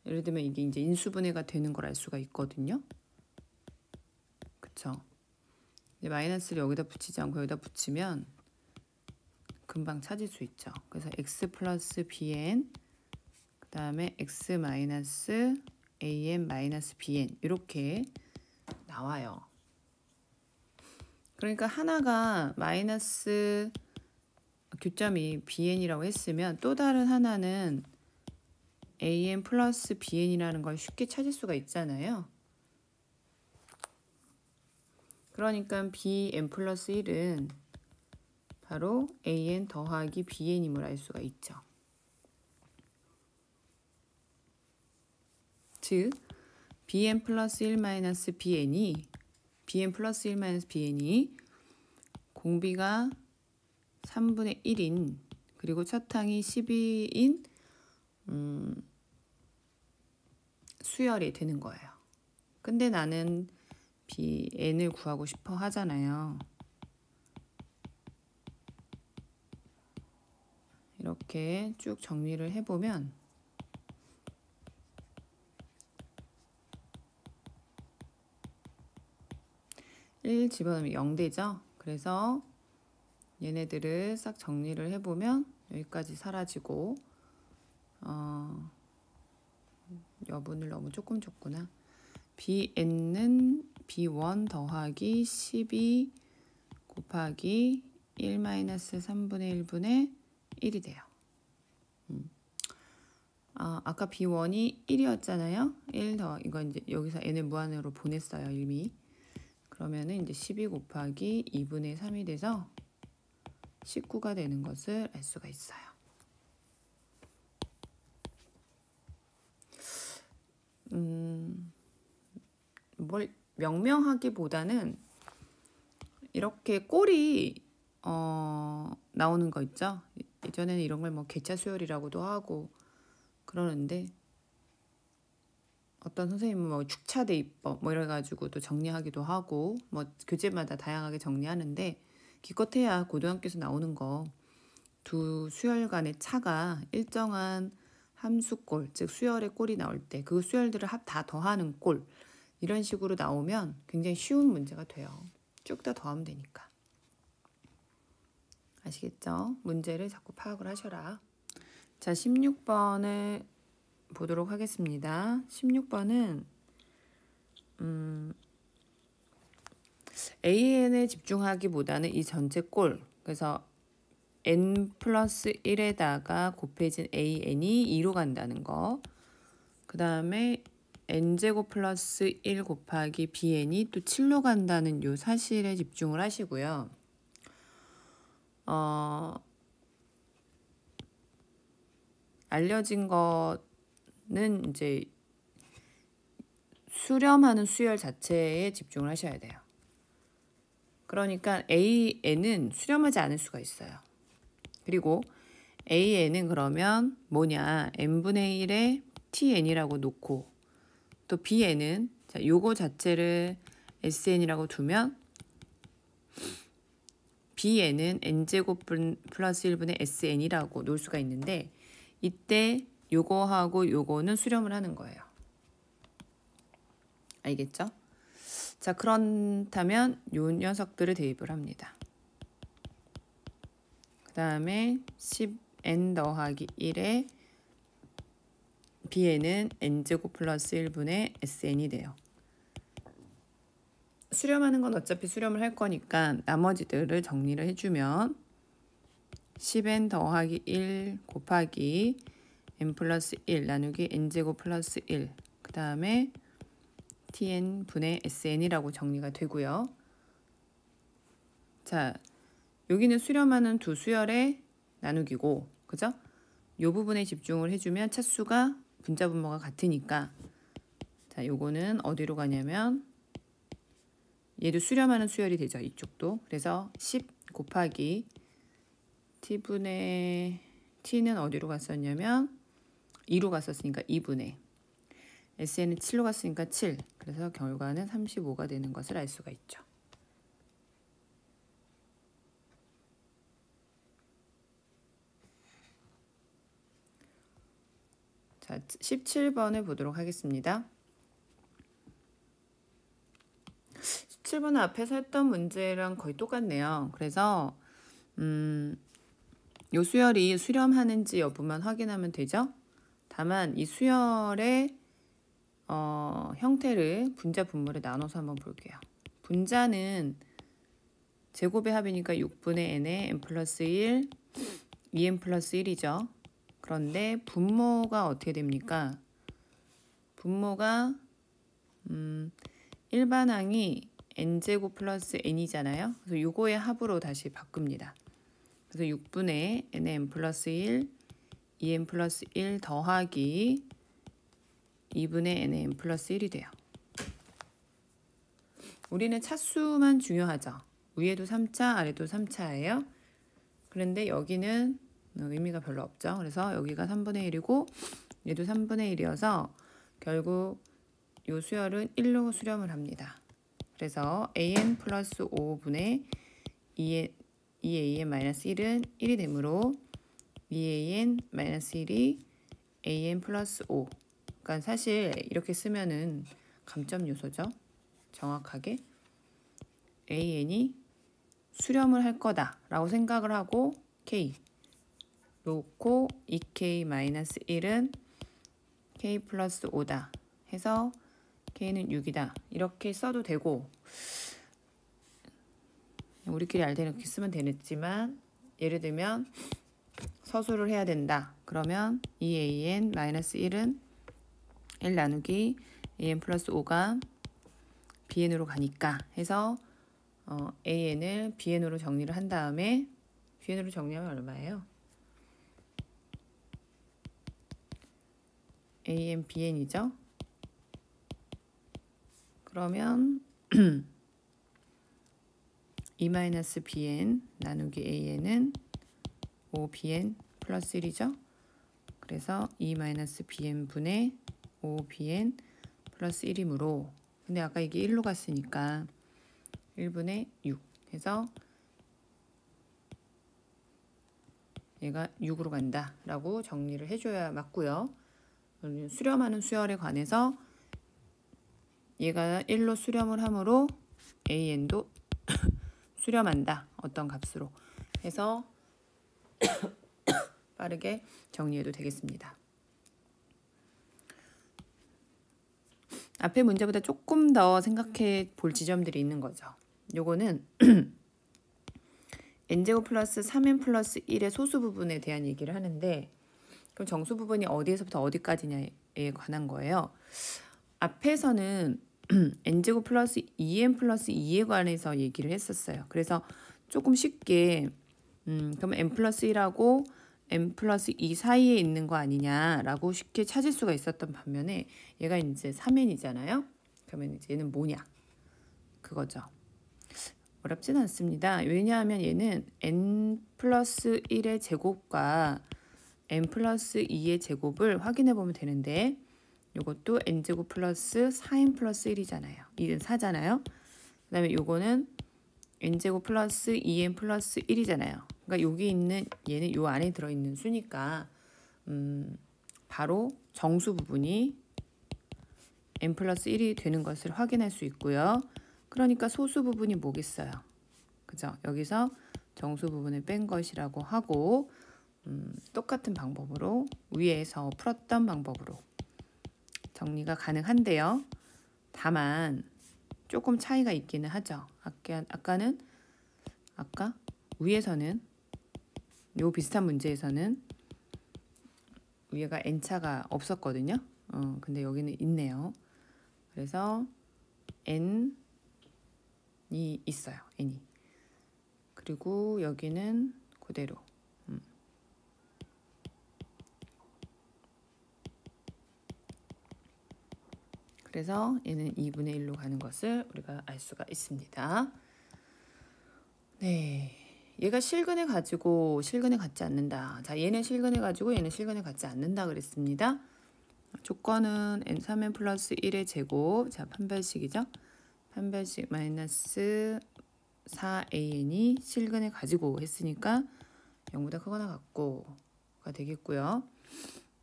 예를 들면 이게 이제 인수분해가 되는 걸 알 수가 있거든요. 그쵸? 마이너스를 여기다 붙이지 않고 여기다 붙이면 금방 찾을 수 있죠. 그래서 x 플러스 bn 그 다음에 x 마이너스 an 마이너스 bn 이렇게 나와요. 그러니까 하나가 마이너스 교점이 bn이라고 했으면 또 다른 하나는 an 플러스 bn이라는 걸 쉽게 찾을 수가 있잖아요. 그러니까 bn 플러스 1은 바로 an 더하기 bn임을 알 수가 있죠. 즉 bn 플러스 1 마이너스 bn 플러스 1 마이너스 bn이 공비가 3분의 1인 그리고 첫 항이 12인 수열이 되는 거예요. 근데 나는 bn을 구하고 싶어 하잖아요. 이렇게 쭉 정리를 해보면 (1) 집어넣으면 0 되죠. 그래서 얘네들을 싹 정리를 해보면 여기까지 사라지고 여분을 너무 조금 줬구나. bn은 b1 더하기 12 곱하기 1 마이너스 3분의 1분의 1이 돼요. 아까 b1이 1이었잖아요. 1 더 이거 이제 여기서 n을 무한으로 보냈어요 이미. 그러면은 이제 12 곱하기 2분의 3이 돼서 19가 되는 것을 알 수가 있어요. 뭘 명명하기보다는 이렇게 꼴이 나오는 거 있죠. 예전에는 이런 걸 뭐 개차 수열이라고도 하고 그러는데 어떤 선생님은 뭐 축차대입법 뭐 이래가지고 또 정리하기도 하고 뭐 교재마다 다양하게 정리하는데 기껏해야 고등학교에서 나오는 거 두 수열 간의 차가 일정한 함수꼴 즉 수열의 꼴이 나올 때 그 수열들을 다 더하는 꼴 이런 식으로 나오면 굉장히 쉬운 문제가 돼요. 쭉 다 더하면 되니까. 아시겠죠? 문제를 자꾸 파악을 하셔라. 자, 16번을 보도록 하겠습니다. 16번은 AN에 집중하기보다는 이 전체 꼴, 그래서 n 플러스 1에다가 곱해진 AN이 2로 간다는 거, 그 다음에 n제곱 플러스 1 곱하기 bn이 또 7로 간다는 요 사실에 집중을 하시고요. 알려진 거는 이제 수렴하는 수열 자체에 집중을 하셔야 돼요. 그러니까 AN은 수렴하지 않을 수가 있어요. 그리고 AN은 그러면 뭐냐, n분의 1에 TN이라고 놓고 또 BN은 요거 자체를 SN이라고 두면 bn은 n제곱 플러스 1분의 sn이라고 놓을 수가 있는데 이때 요거하고 요거는 수렴을 하는 거예요. 알겠죠? 자, 그렇다면 요 녀석들을 대입을 합니다. 그 다음에 10n 더하기 1에 bn은 n제곱 플러스 1분의 sn이 돼요. 수렴하는 건 어차피 수렴을 할 거니까 나머지들을 정리를 해주면 10n 더하기 1 곱하기 n 플러스 1 나누기 n제곱 플러스 1 그 다음에 tn 분의 sn이라고 정리가 되고요. 자, 여기는 수렴하는 두 수열의 나누기고, 그죠? 이 부분에 집중을 해주면 차수가 분자 분모가 같으니까, 자, 요거는 어디로 가냐면 얘도 수렴하는 수열이 되죠. 이쪽도. 그래서 10 곱하기 t분의 t는 어디로 갔었냐면 2로 갔었으니까 2분의 sn은 7로 갔으니까 7. 그래서 결과는 35가 되는 것을 알 수가 있죠. 자, 17번을 보도록 하겠습니다. 17번은 앞에서 했던 문제랑 거의 똑같네요. 그래서 요 수열이 수렴하는지 여부만 확인하면 되죠. 다만 이 수열의 형태를 분자 분모를 나눠서 한번 볼게요. 분자는 제곱의 합이니까 6분의 n에 n 플러스 1, 2n 플러스 1이죠. 그런데 분모가 어떻게 됩니까? 분모가 일반항이 n제곱 플러스 n이잖아요. 그래서 요거의 합으로 다시 바꿉니다. 그래서 6분의 nn 플러스 1, 2n 플러스 1 더하기 2분의 nn 플러스 1이 돼요. 우리는 차수만 중요하죠. 위에도 3차, 아래도 3차예요. 그런데 여기는 의미가 별로 없죠. 그래서 여기가 3분의 1이고 얘도 3분의 1이어서 결국 이 수열은 1로 수렴을 합니다. 그래서 an 플러스 5분의 2an 마이너스 1은 1이 되므로 2an 마이너스 1이 an 플러스 5. 그러니까 사실 이렇게 쓰면은 감점 요소죠. 정확하게 an이 수렴을 할 거다라고 생각을 하고 k 놓고 2k 마이너스 1은 k 플러스 5다 해서 k는 6이다 이렇게 써도 되고, 우리끼리 알 때는 이렇게 쓰면 되겠지만 예를 들면 서술을 해야 된다. 그러면 2an 마이너스 1은 1 나누기 an 플러스 5가 bn으로 가니까 해서 an을 bn으로 정리를 한 다음에 bn으로 정리하면 얼마예요? an bn이죠. 그러면 2-bn 나누기 an은 5bn 플러스 1이죠. 그래서 2-bn 분의 5bn 플러스 1이므로, 근데 아까 이게 1로 갔으니까 1분의 6 해서 얘가 6으로 간다 라고 정리를 해줘야 맞고요. 수렴하는 수열에 관해서 얘가 1로 수렴을 하므로 an도 수렴한다. 어떤 값으로 해서 빠르게 정리해도 되겠습니다. 앞에 문제보다 조금 더 생각해 볼 지점들이 있는 거죠. 요거는 n제곱 플러스 3n 플러스 1의 소수 부분에 대한 얘기를 하는데, 그럼 정수 부분이 어디에서부터 어디까지냐에 관한 거예요. 앞에서는 n제곱 플러스 2n 플러스 2에 관해서 얘기를 했었어요. 그래서 조금 쉽게 그러면 n 플러스 1하고 n 플러스 2 사이에 있는 거 아니냐라고 쉽게 찾을 수가 있었던 반면에 얘가 이제 3n이잖아요. 그러면 이제 얘는 뭐냐? 그거죠. 어렵진 않습니다. 왜냐하면 얘는 n 플러스 1의 제곱과 n 플러스 2의 제곱을 확인해 보면 되는데, 요것도 n제곱 플러스 4n 플러스 1이잖아요. 1은 4잖아요. 그 다음에 요거는 n제곱 플러스 2n 플러스 1이잖아요. 그러니까 여기 있는 얘는 요 안에 들어있는 수니까 바로 정수 부분이 n 플러스 1이 되는 것을 확인할 수 있고요. 그러니까 소수 부분이 뭐겠어요? 그죠? 여기서 정수 부분을 뺀 것이라고 하고 똑같은 방법으로 위에서 풀었던 방법으로 정리가 가능한데요. 다만 조금 차이가 있기는 하죠. 아까 위에서는 요 비슷한 문제에서는 위에가 n차가 없었거든요. 근데 여기는 있네요. 그래서 n이 있어요. n이. 그리고 여기는 그대로. 그래서 얘는 2분의 1로 가는 것을 우리가 알 수가 있습니다. 네. 얘가 실근에 가지고 실근에 갖지 않는다. 자, 얘는 실근에 가지고 얘는 실근에 갖지 않는다 그랬습니다. 조건은 n3n 플러스 1의 제곱. 자, 판별식이죠. 판별식 마이너스 4an이 실근에 가지고 했으니까 0보다 크거나 같고가 되겠고요.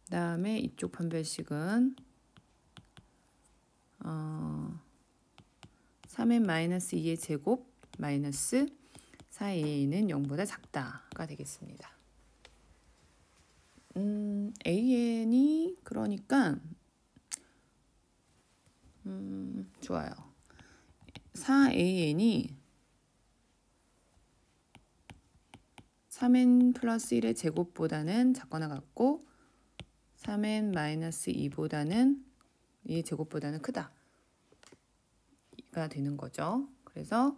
그 다음에 이쪽 판별식은 3n 마이너스 2의 제곱 마이너스 4a는 0보다 작다가 되겠습니다. an이 그러니까 좋아요. 4an이 3n 플러스 1의 제곱보다는 작거나 같고 3n 마이너스 2보다는 2의 제곱보다는 크다 가 되는 거죠. 그래서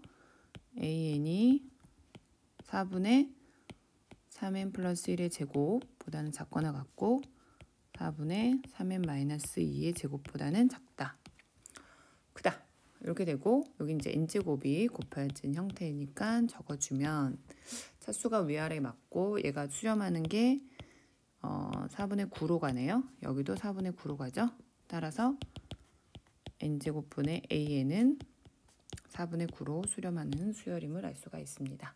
an이 4분의 3n 플러스 1의 제곱보다는 작거나 같고 4분의 3n 마이너스 2의 제곱보다는 작다. 크다. 이렇게 되고 여기 이제 n제곱이 곱해진 형태니까 적어주면 차수가 위아래 맞고 얘가 수렴하는 게 4분의 9로 가네요. 여기도 4분의 9로 가죠. 따라서 n제곱분의 an은 4분의 9로 수렴하는 수열임을 알 수가 있습니다.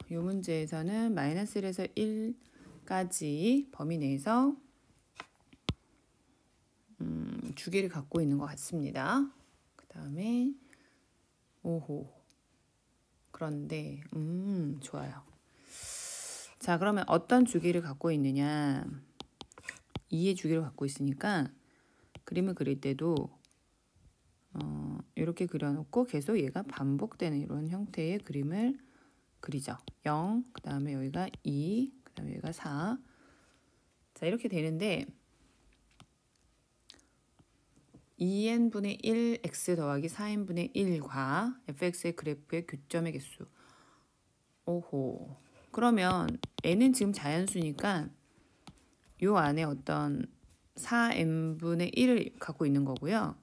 이 문제에서는 마이너스 1에서 1까지 범위 내에서 주기를 갖고 있는 것 같습니다. 그 다음에 오호. 그런데 좋아요. 자, 그러면 어떤 주기를 갖고 있느냐? 2의 주기를 갖고 있으니까 그림을 그릴 때도 이렇게 그려놓고 계속 얘가 반복되는 이런 형태의 그림을 그리죠. 0, 그 다음에 여기가 2, 그 다음에 여기가 4. 자, 이렇게 되는데 2n분의 1x 더하기 4n분의 1과 fx의 그래프의 교점의 개수. 오호. 그러면 n은 지금 자연수니까 요 안에 어떤 4n분의 1을 갖고 있는 거고요.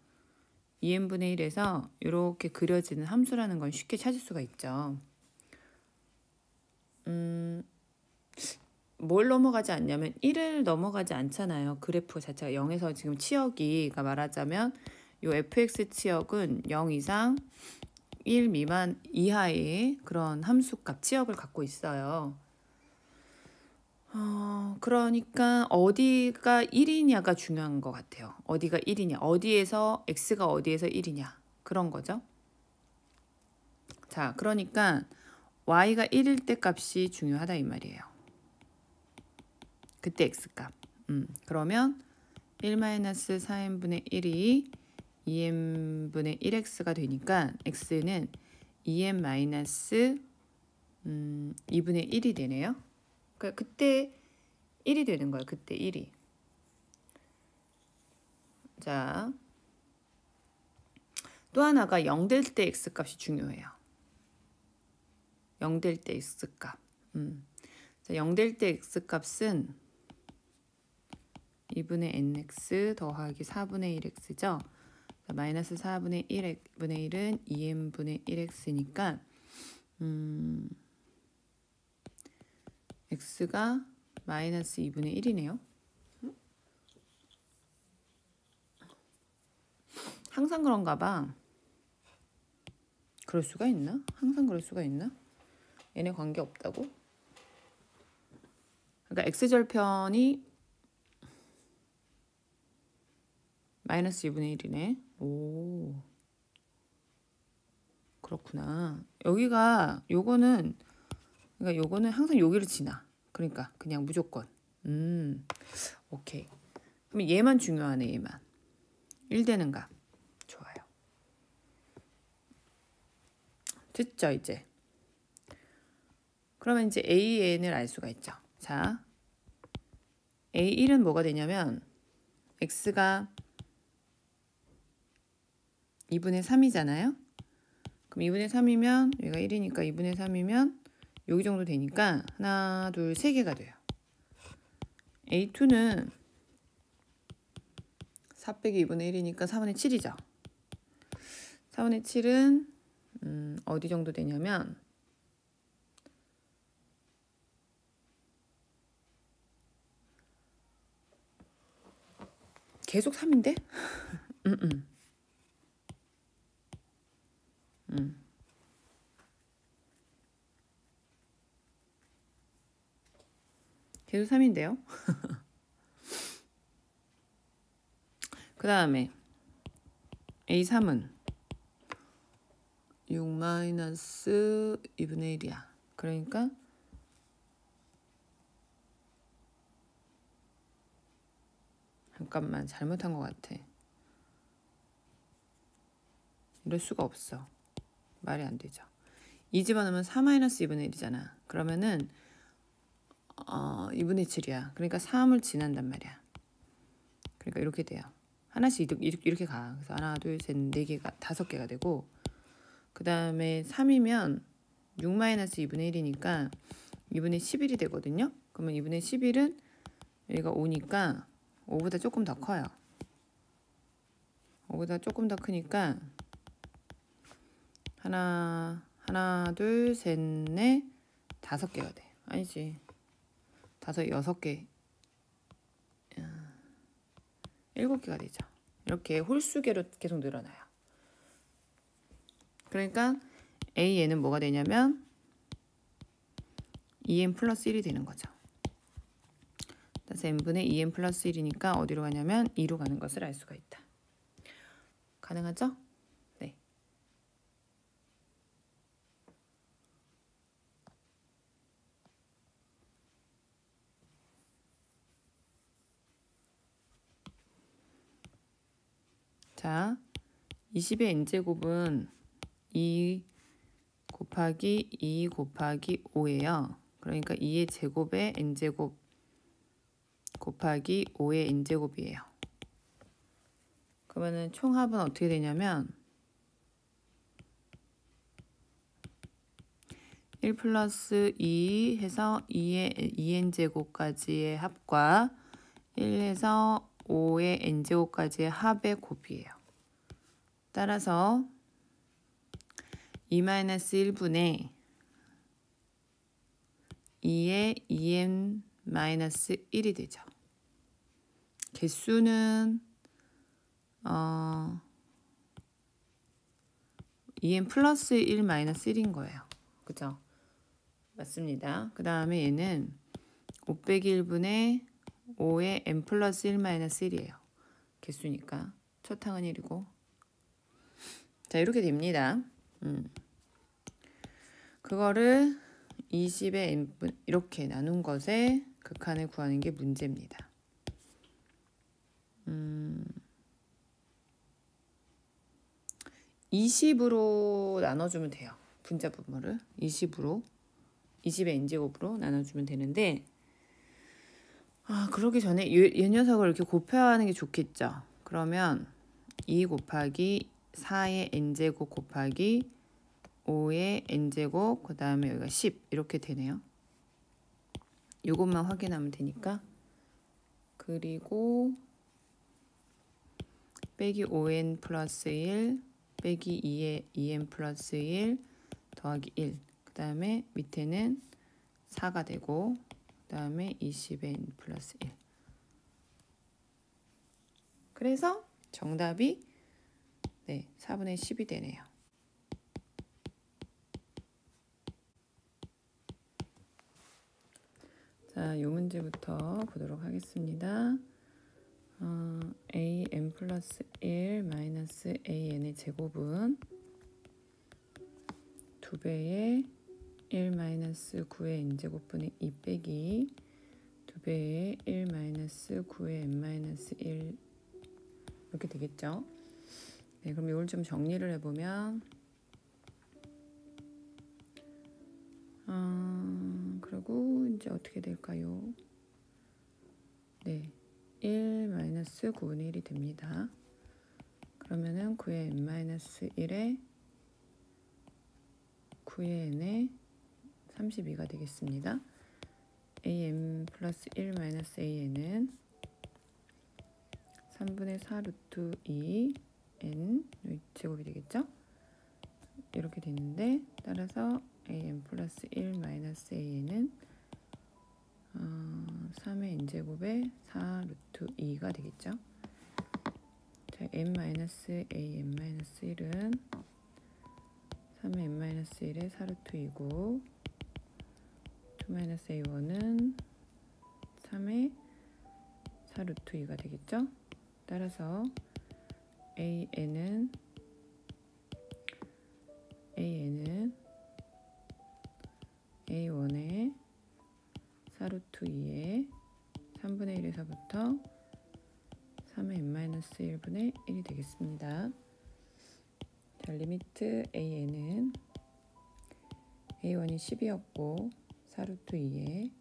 2n분의 1에서 이렇게 그려지는 함수라는 건 쉽게 찾을 수가 있죠. 뭘 넘어가지 않냐면 1을 넘어가지 않잖아요. 그래프 자체가 0에서 지금 치역이가 말하자면 요 fx 치역은 0 이상 1 미만 이하의 그런 함수값 치역을 갖고 있어요. 그러니까 어디가 1이냐가 중요한 것 같아요. 어디가 1이냐, 어디에서 x가 어디에서 1이냐 그런 거죠. 자, 그러니까 y가 1일 때 값이 중요하다 이 말이에요. 그때 x값. 그러면 1-4n분의 1이 2n분의 1x가 되니까 x는 2n-2분의 1이 되네요. 그러니까 그때 1이 되는 거예요. 그때 1이. 자, 또 하나가 0 될 때 x값이 중요해요. 0 될 때 x값. 자, 0 될 때 x값은 2분의 nx 더하기 4분의 1x죠. 자, 마이너스 4분의 1분의 1은 2n분의 1x니까 x가 마이너스 2분의 1이네요. 항상 그런가 봐. 그럴 수가 있나? 항상 그럴 수가 있나? 얘네 관계 없다고? 그러니까 x절편이 마이너스 2분의 1이네. 오, 그렇구나. 여기가 요거는 그러니까 요거는 항상 여기를 지나. 그러니까 그냥 무조건. 오케이. 그럼 얘만 중요하네. 얘만. 1 되는 값. 좋아요. 됐죠 이제. 그러면 이제 AN을 알 수가 있죠. 자, A1은 뭐가 되냐면 X가 2분의 3이잖아요. 그럼 2분의 3이면 얘가 1이니까 2분의 3이면 여기 정도 되니까 하나, 둘, 세 개가 돼요. A2는 4 빼기 2분의 1이니까 4분의 7이죠. 4분의 7은 어디 정도 되냐면 계속 3인데? 계속 3인데요. 그 다음에 A3은 6 마이너스 2분의 1이야. 그러니까 잠깐만 잘못한 것 같아. 이럴 수가 없어. 말이 안 되죠. 2 집어넣으면 4 마이너스 2분의 1이잖아. 그러면은 2분의 7이야. 그러니까 3을 지난단 말이야. 그러니까 이렇게 돼요. 하나씩 이렇게 가. 그래서 하나, 둘, 셋, 네 개가 5개가 되고 그 다음에 3이면 6 마이너스 2분의 1이니까 2분의 11이 되거든요. 그러면 2분의 11은 여기가 5니까 5보다 조금 더 커요. 5보다 조금 더 크니까 하나, 둘, 셋, 넷, 5개가 돼. 아니지. 5, 6개. 7개가 되죠. 이렇게 홀수계로 계속 늘어나요. 그러니까 AN은 뭐가 되냐면 2n 플러스 1이 되는 거죠. 그래서 n분의 2n 플러스 1이니까 어디로 가냐면 2로 가는 것을 알 수가 있다. 가능하죠? 네. 자, 20의 n제곱은 2 곱하기 2 곱하기 5예요. 그러니까 2의 제곱에 n제곱 곱하기 5의 n제곱이에요. 그러면은 총합은 어떻게 되냐면 1 플러스 2 해서 2의 2n제곱까지의 합과 1 해서 5의 n제곱까지의 합의 곱이에요. 따라서 2-1분의 2의 2n-1이 되죠. 개수는 2n 플러스 1 마이너스 1인 거예요. 그죠? 맞습니다. 그 다음에 얘는 5 빼기 1분의 5의 n 플러스 1 마이너스 1이에요. 개수니까. 첫 항은 1이고. 자, 이렇게 됩니다. 그거를 20의 n분 이렇게 나눈 것에 극한을 구하는 게 문제입니다. 20으로 나눠주면 돼요. 분자 분모를 20으로 20의 n제곱으로 나눠주면 되는데 그러기 전에 이 녀석을 이렇게 곱해야 하는 게 좋겠죠. 그러면 2 곱하기 4의 n제곱 곱하기 5의 n제곱 그 다음에 여기가 10 이렇게 되네요. 이것만 확인하면 되니까. 그리고 빼기 5n 플러스 1 빼기 2의 2n 플러스 1 더하기 1 그 다음에 밑에는 4가 되고 그 다음에 20n 플러스 1 그래서 정답이 네, 4분의 10이 되네요. 자, 이 문제부터 보도록 하겠습니다. an 플러스 1 마이너스 an의 제곱은 2배의 1 마이너스 9의 n제곱분의 2 빼기 2배의 1 마이너스 9의 n 마이너스 1 이렇게 되겠죠. 네, 그럼 이걸 좀 정리를 해보면 그리고 이제 어떻게 될까요? 네, 1 마이너스 9분의 1이 됩니다. 그러면은 9의 n 마이너스 1에 9의 n에 32가 되겠습니다. an 플러스 1 마이너스 an은 3분의 4 루트 2 n 제곱이 되겠죠? 이렇게 되는데 따라서 an 플러스 1 마이너스 an은 3의 n제곱에 4 루트 2가 되겠죠? 자, n 마이너스 an 마이너스 1은 3의 n 마이너스 1에 4 루트 2고 2 마이너스 a1은 3의 4 루트 2가 되겠죠? 따라서 an은 a1의 4 루트 2에 3분의 1에서부터 3의 n-1분의 1이 되겠습니다. 자, 리미트 an은 a1이 10이었고 4 루트 2에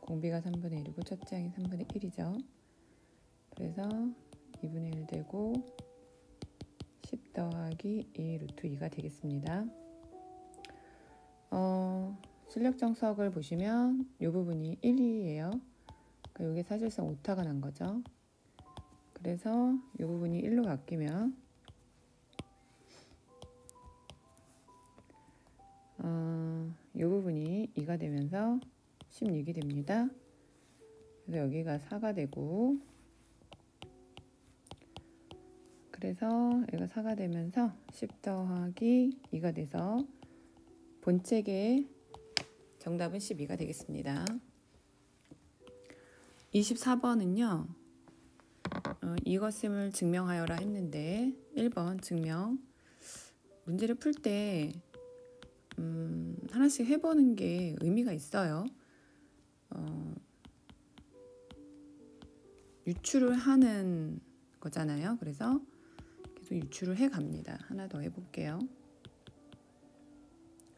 공비가 3분의 1이고 첫째 항이 3분의 1이죠. 그래서 2분의 1 되고 10 더하기 2 루트 2가 되겠습니다. 실력 정석을 보시면 이 부분이 1이에요. 그러니까 이게 사실상 오타가 난 거죠. 그래서 이 부분이 1로 바뀌면 이 부분이 2가 되면서 16이 됩니다. 그래서 여기가 4가 되고 그래서 얘가 4가 되면서 10 더하기 2가 돼서 본책의 정답은 12가 되겠습니다. 24번은요. 이것을 증명하여라 했는데 1번 증명. 문제를 풀 때 하나씩 해보는 게 의미가 있어요. 유추를 하는 거잖아요. 그래서 계속 유추를 해갑니다. 하나 더 해볼게요.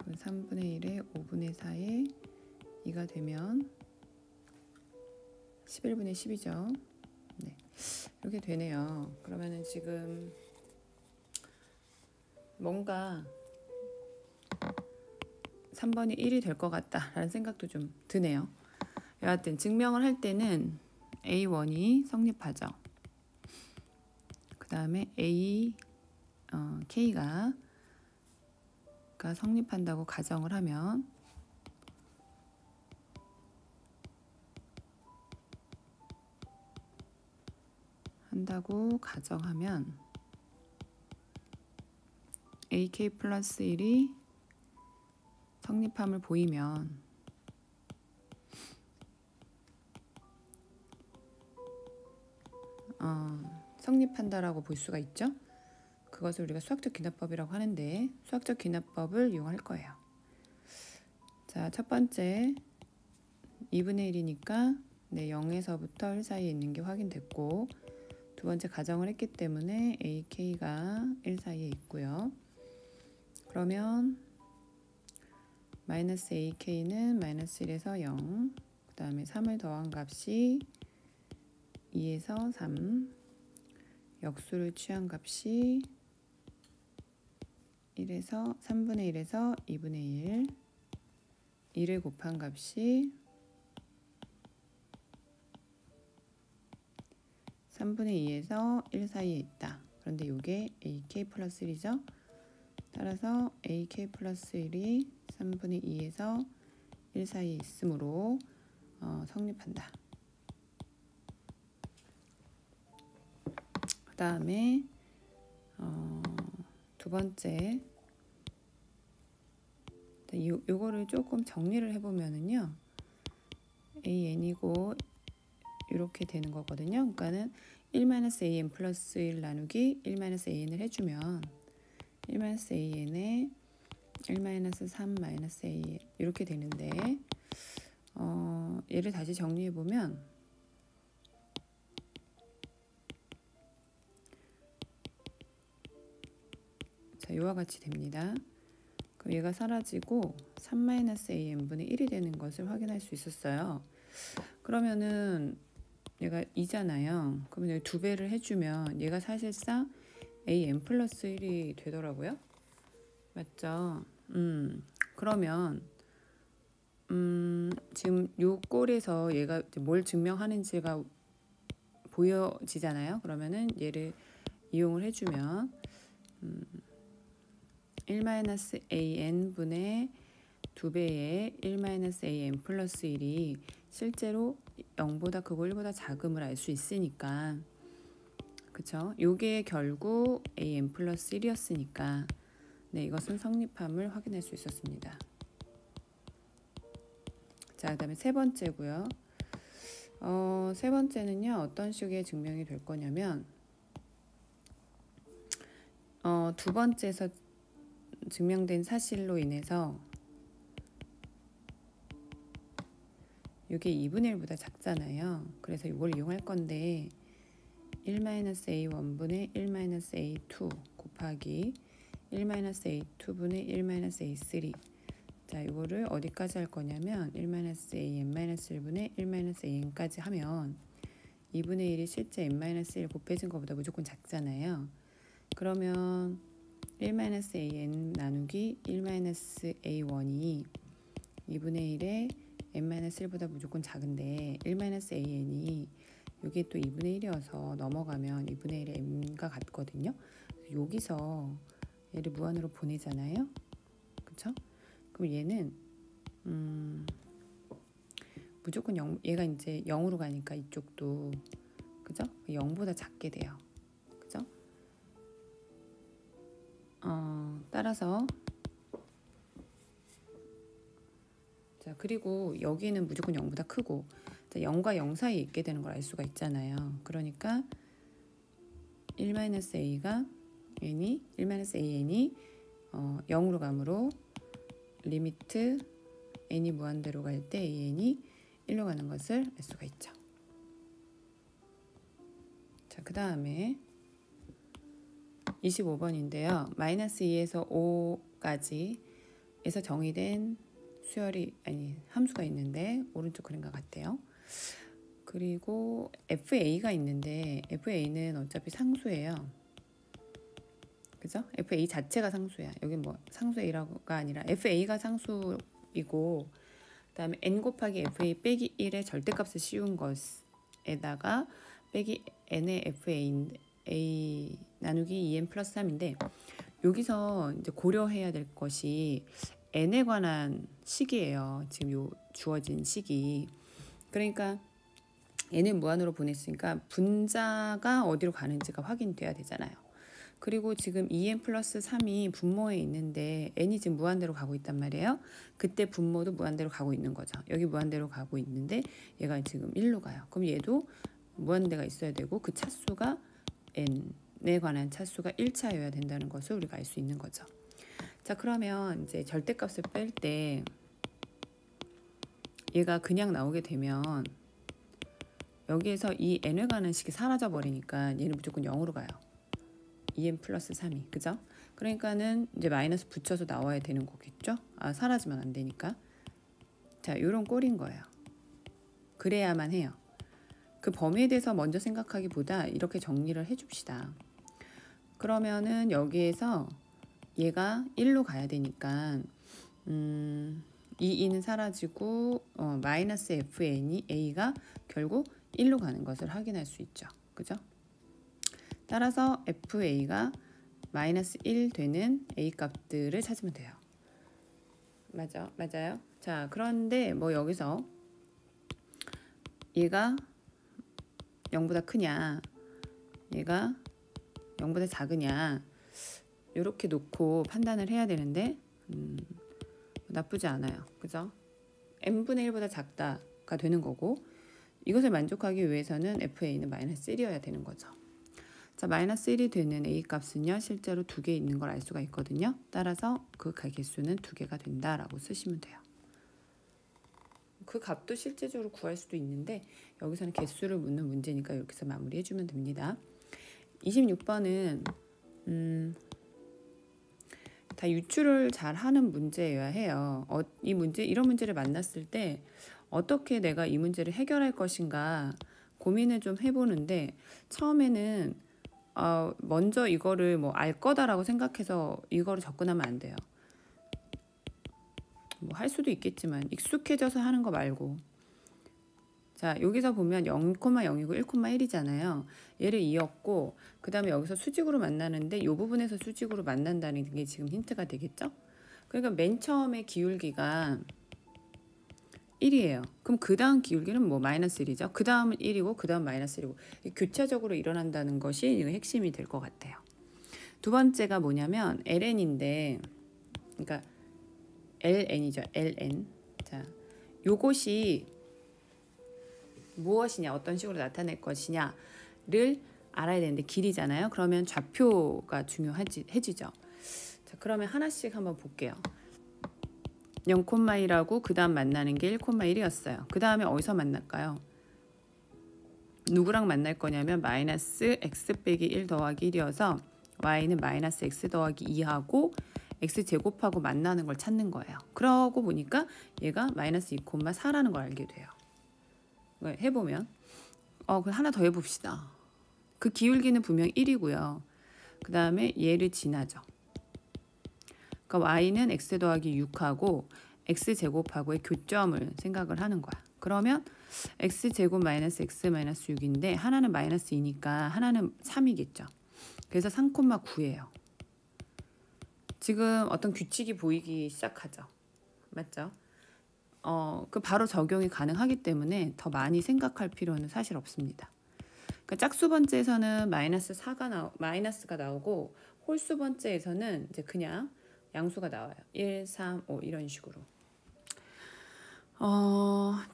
3분의 1에 5분의 4에 2가 되면 11분의 10이죠. 네, 이렇게 되네요. 그러면은 지금 뭔가 3번이 1이 될 것 같다라는 생각도 좀 드네요. 여하튼 증명을 할 때는 A1이 성립하죠. 그 다음에 K가 성립한다고 가정을 하면 AK 플러스 1이 성립함을 보이면 성립한다라고 볼 수가 있죠. 그것을 우리가 수학적 귀납법이라고 하는데 수학적 귀납법을 이용할 거예요. 자, 첫 번째 2분의 1이니까 네, 0에서부터 1 사이에 있는 게 확인됐고 두 번째 가정을 했기 때문에 AK가 1 사이에 있고요. 그러면 마이너스 AK는 마이너스 1에서 0, 그 다음에 3을 더한 값이 2에서 3, 역수를 취한 값이 3분의 1에서 2분의 1, 1을 곱한 값이 3분의 2에서 1 사이에 있다. 그런데 이게 AK 플러스 1이죠. 따라서 AK 플러스 1이 3분의 2에서 1 사이에 있으므로 성립한다. 그 다음에 두 번째, 요거를 조금 정리를 해보면은요, an이고 이렇게 되는 거거든요. 그러니까는 1-an 플러스 1 나누기 1-an을 해주면 1-an에 1-3 -an 이렇게 되는데, 얘를 다시 정리해보면 자, 이와 같이 됩니다. 그럼 얘가 사라지고 3-an분의 1이 되는 것을 확인할 수 있었어요. 그러면은 얘가 2잖아요. 그러면 여기 2배를 해주면 얘가 사실상 an 플러스 1이 되더라고요. 맞죠? 그러면 지금 요 꼴에서 얘가 뭘 증명하는지가 보여지잖아요. 그러면은 얘를 이용을 해주면 1-an분의 2배의 1-an 플러스 1이 실제로 0보다 크고 1보다 작음을 알 수 있으니까, 그쵸? 요게 결국 an 플러스 1이었으니까 네, 이것은 성립함을 확인할 수 있었습니다. 자, 그 다음에 세 번째고요. 세 번째는요, 어떤 식의 증명이 될 거냐면, 두 번째에서 증명된 사실로 인해서 이게 2분의 1보다 작잖아요. 그래서 이걸 이용할 건데 1-a1분의 1-a2 곱하기 1-a2분의 1-a3. 자, 이거를 어디까지 할 거냐면 1-an-1분의 1-an까지 하면 2분의 1이 실제 n-1 곱해진 것보다 무조건 작잖아요. 그러면 1-an 나누기 1-a1이 2분의 1에 n-1보다 무조건 작은데 1-an이 여기 또 2분의 1이어서 넘어가면 2분의 1의 n과 같거든요. 여기서 얘를 무한으로 보내잖아요. 그쵸? 그럼 얘는 무조건 0, 얘가 이제 0으로 가니까 이쪽도, 그죠? 0보다 작게 돼요. 그죠? 따라서 자, 그리고 여기는 무조건 0보다 크고 0과 0 사이에 있게 되는 걸 알 수가 있잖아요. 그러니까 1-a가 n이 1-an이 0으로 가므로 리미트 n이 무한대로 갈 때 an이 1로 가는 것을 알 수가 있죠. 자, 그 다음에 25번인데요. -2에서 5까지 에서 정의된 수열이 함수가 있는데 오른쪽 그림과 같아요. 그리고 FA가 있는데 FA는 어차피 상수예요. 그죠? FA 자체가 상수야. 여기 뭐 상수 A라고가 아니라 FA가 상수이고, 그다음에 n 곱하기 FA 빼기 1의 절대값을 씌운 것에다가 빼기 n의 FA 나누기 2n 플러스 3인데, 여기서 이제 고려해야 될 것이 n에 관한 식이에요. 지금 요 주어진 식이. 그러니까 n을 무한으로 보냈으니까 분자가 어디로 가는지가 확인돼야 되잖아요. 그리고 지금 2n 플러스 3이 분모에 있는데 n이 지금 무한대로 가고 있단 말이에요. 그때 분모도 무한대로 가고 있는 거죠. 여기 무한대로 가고 있는데 얘가 지금 1로 가요. 그럼 얘도 무한대가 있어야 되고 그 차수가 n에 관한 차수가 1차여야 된다는 것을 우리가 알 수 있는 거죠. 자, 그러면 이제 절대값을 뺄 때 얘가 그냥 나오게 되면 여기에서 이 n에 관한 식이 사라져 버리니까 얘는 무조건 0으로 가요. 2n 플러스 3이, 그죠? 그러니까는 이제 마이너스 붙여서 나와야 되는 거겠죠? 사라지면 안 되니까. 자, 요런 꼴인 거예요. 그래야만 해요. 그 범위에 대해서 먼저 생각하기보다 이렇게 정리를 해줍시다. 그러면은 여기에서 얘가 1로 가야 되니까 이 2는 사라지고 마이너스 FN이 A가 결국 1로 가는 것을 확인할 수 있죠. 그죠? 따라서 FA가 마이너스 1 되는 A 값들을 찾으면 돼요. 맞아요. 자, 그런데 뭐 여기서 얘가 0보다 크냐, 얘가 0보다 작으냐, 이렇게 놓고 판단을 해야 되는데 나쁘지 않아요. 그죠? n분의 1보다 작다가 되는 거고 이것을 만족하기 위해서는 fa는 마이너스 1이어야 되는 거죠. 자, 마이너스 1이 되는 a 값은요. 실제로 2개 있는 걸 알 수가 있거든요. 따라서 그 개수는 2개가 된다라고 쓰시면 돼요. 그 값도 실제적으로 구할 수도 있는데 여기서는 개수를 묻는 문제니까 이렇게 해서 마무리해주면 됩니다. 26번은 다 유추를 잘 하는 문제여야 해요. 이런 문제를 만났을 때 어떻게 내가 이 문제를 해결할 것인가 고민을 좀 해보는데 처음에는 먼저 이거를 뭐 알 거다라고 생각해서 이거를 접근하면 안 돼요. 뭐 할 수도 있겠지만 익숙해져서 하는 거 말고. 자, 여기서 보면 0,0이고 1,1이잖아요. 얘를 이었고 그 다음에 여기서 수직으로 만나는데 이 부분에서 수직으로 만난다는 게 지금 힌트가 되겠죠? 그러니까 맨 처음에 기울기가 1이에요. 그럼 그 다음 기울기는 뭐 마이너스 1이죠. 그 다음은 1이고 그 다음 마이너스 1이고 교차적으로 일어난다는 것이 핵심이 될 것 같아요. 두 번째가 뭐냐면 ln인데 그러니까 ln이죠. ln. 자, 요것이 무엇이냐 어떤 식으로 나타낼 것이냐를 알아야 되는데 길이잖아요. 그러면 좌표가 중요해지죠. 자, 그러면 하나씩 한번 볼게요. 0,1하고 그 다음 만나는 게 1,1이었어요. 그 다음에 어디서 만날까요? 누구랑 만날 거냐면 마이너스 x 빼기 1 더하기 1이어서 y는 마이너스 x 더하기 2하고 x제곱하고 만나는 걸 찾는 거예요. 그러고 보니까 얘가 마이너스 2,4라는 걸 알게 돼요. 해보면 그럼 하나 더 해봅시다. 그 기울기는 분명 1이고요. 그 다음에 얘를 지나죠. 그러니까 y는 x 더하기 6하고 x제곱하고의 교점을 생각을 하는 거야. 그러면 x제곱 마이너스 x 마이너스 6인데 하나는 마이너스 2니까 하나는 3이겠죠. 그래서 3,9예요. 지금 어떤 규칙이 보이기 시작하죠. 맞죠? 그 바로 적용이 가능하기 때문에 더 많이 생각할 필요는 사실 없습니다. 그러니까 짝수 번째에서는 마이너스가 나오고 홀수 번째에서는 이제 그냥 양수가 나와요. 1, 3, 5 이런 식으로.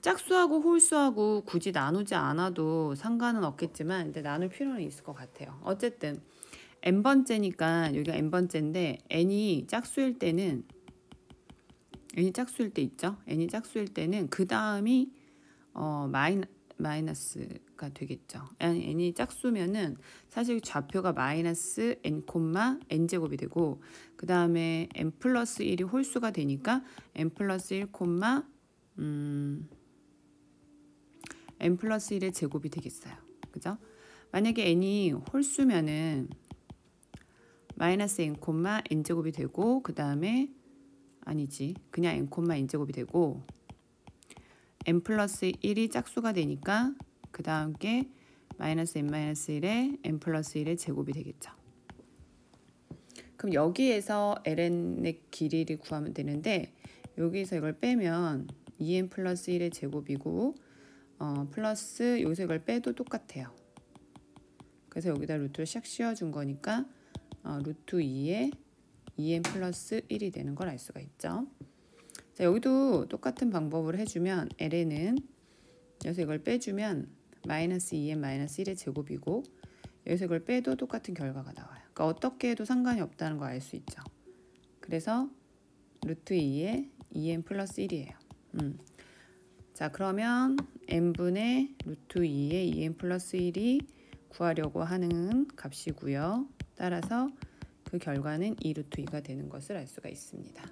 짝수하고 홀수하고 굳이 나누지 않아도 상관은 없겠지만 근데 나눌 필요는 있을 것 같아요. 어쨌든 n번째니까 여기가 n번째인데 n이 짝수일 때는 n이 짝수일 때 있죠. n이 짝수일 때는 그 다음이 마이너스가 되겠죠. n이 짝수면은 사실 좌표가 마이너스 n, n제곱이 되고 그 다음에 n 플러스 1이 홀수가 되니까 n 플러스 1, n 플러스 1의 제곱이 되겠어요. 그죠? 만약에 n이 홀수면은 마이너스 n, n제곱이 되고 그 다음에 아니지 그냥 n, n제곱이 되고 n 플러스 1이 짝수가 되니까 그 다음 게 마이너스 n-1에 n 플러스 1의 제곱이 되겠죠. 그럼 여기에서 ln의 길이를 구하면 되는데 여기서 이걸 빼면 2n 플러스 1의 제곱이고 플러스 여기서 이걸 빼도 똑같아요. 그래서 여기다 루트를 샥 씌워준 거니까 루트 2에 2n 플러스 1이 되는 걸 알 수가 있죠. 자, 여기도 똑같은 방법을 해주면 ln은 여기서 이걸 빼주면 마이너스 2n 마이너스 1의 제곱이고 여기서 이걸 빼도 똑같은 결과가 나와요. 그러니까 어떻게 해도 상관이 없다는 걸 알 수 있죠. 그래서 루트 2에 2n 플러스 1이에요. 자, 그러면 n분의 루트 2에 2n 플러스 1이 구하려고 하는 값이고요. 따라서 그 결과는 2루트 2가 되는 것을 알 수가 있습니다.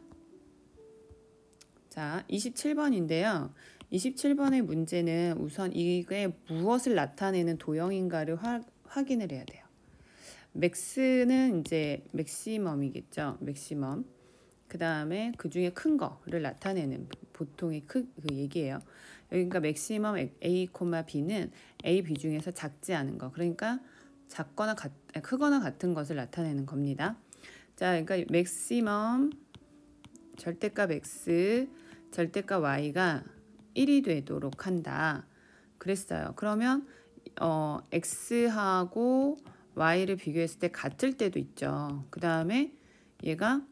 자, 27번인데요. 27번의 문제는 우선 이게 무엇을 나타내는 도형인가를 확인을 해야 돼요. 맥스는 이제 맥시멈이겠죠. 맥시멈. 그 다음에 그 중에 큰 거를 나타내는 보통의 그 얘기예요. 그러니까 맥시멈 A, B는 A, B 중에서 작지 않은 거. 그러니까 크거나 같은 것을 나타내는 겁니다. 자, 그러니까 맥시멈 절대값 X, 절대값 Y가 1이 되도록 한다. 그랬어요. 그러면 X하고 y를 비교했을 때 같을 때도 있죠. 그 다음에 얘가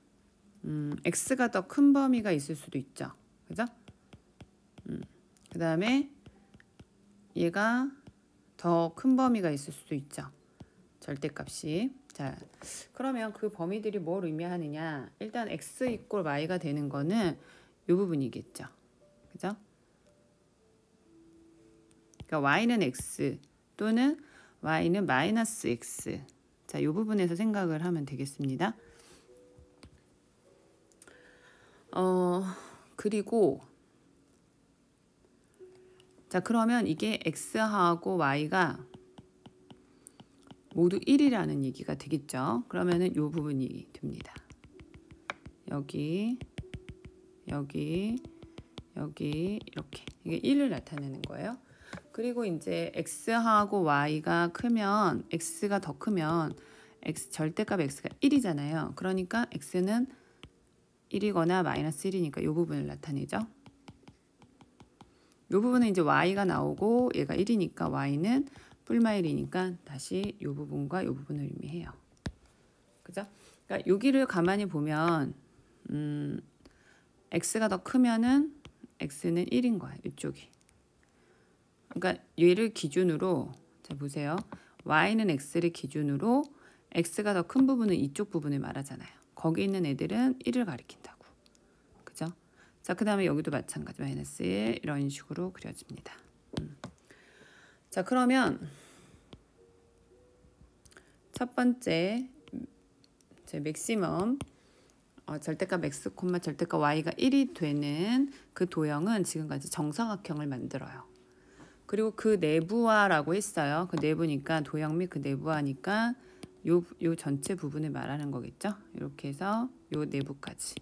x가 더 큰 범위가 있을 수도 있죠. 그죠? 그 다음에 얘가 더 큰 범위가 있을 수도 있죠. 절대값이. 자, 그러면 그 범위들이 뭘 의미하느냐? 일단 x 이꼴 y가 되는 거는 이 부분이겠죠. 그죠? 그러니까 y는 x 또는 y는 마이너스 x. 자, 이 부분에서 생각을 하면 되겠습니다. 그리고 자, 그러면 이게 x하고 y가 모두 1이라는 얘기가 되겠죠. 그러면은 이 부분이 됩니다. 여기 이렇게 이게 1을 나타내는 거예요. 그리고 이제 x하고 y가 크면 x가 더 크면 x 절대값 x가 1이잖아요. 그러니까 x는 1이거나 마이너스 1이니까 이 부분을 나타내죠. 이 부분은 이제 y가 나오고 얘가 1이니까 y는 뿔마1이니까 다시 이 부분과 이 부분을 의미해요. 그죠? 그러니까 여기를 가만히 보면 x가 더 크면은 x는 1인 거야. 이쪽이. 그러니까 얘를 기준으로 자 보세요. y는 x를 기준으로 x가 더 큰 부분은 이쪽 부분을 말하잖아요. 거기 있는 애들은 1을 가리킨다고. 그죠? 자, 그 다음에 여기도 마찬가지 마이너스 1 이런 식으로 그려집니다. 자, 그러면 첫 번째 제 맥시멈 절대값 x, 절대값 y가 1이 되는 그 도형은 지금까지 정사각형을 만들어요. 그리고 그 내부화라고 했어요. 그 내부니까 도형 및 그 내부화니까 요 전체 부분을 말하는 거겠죠. 이렇게 해서 요 내부까지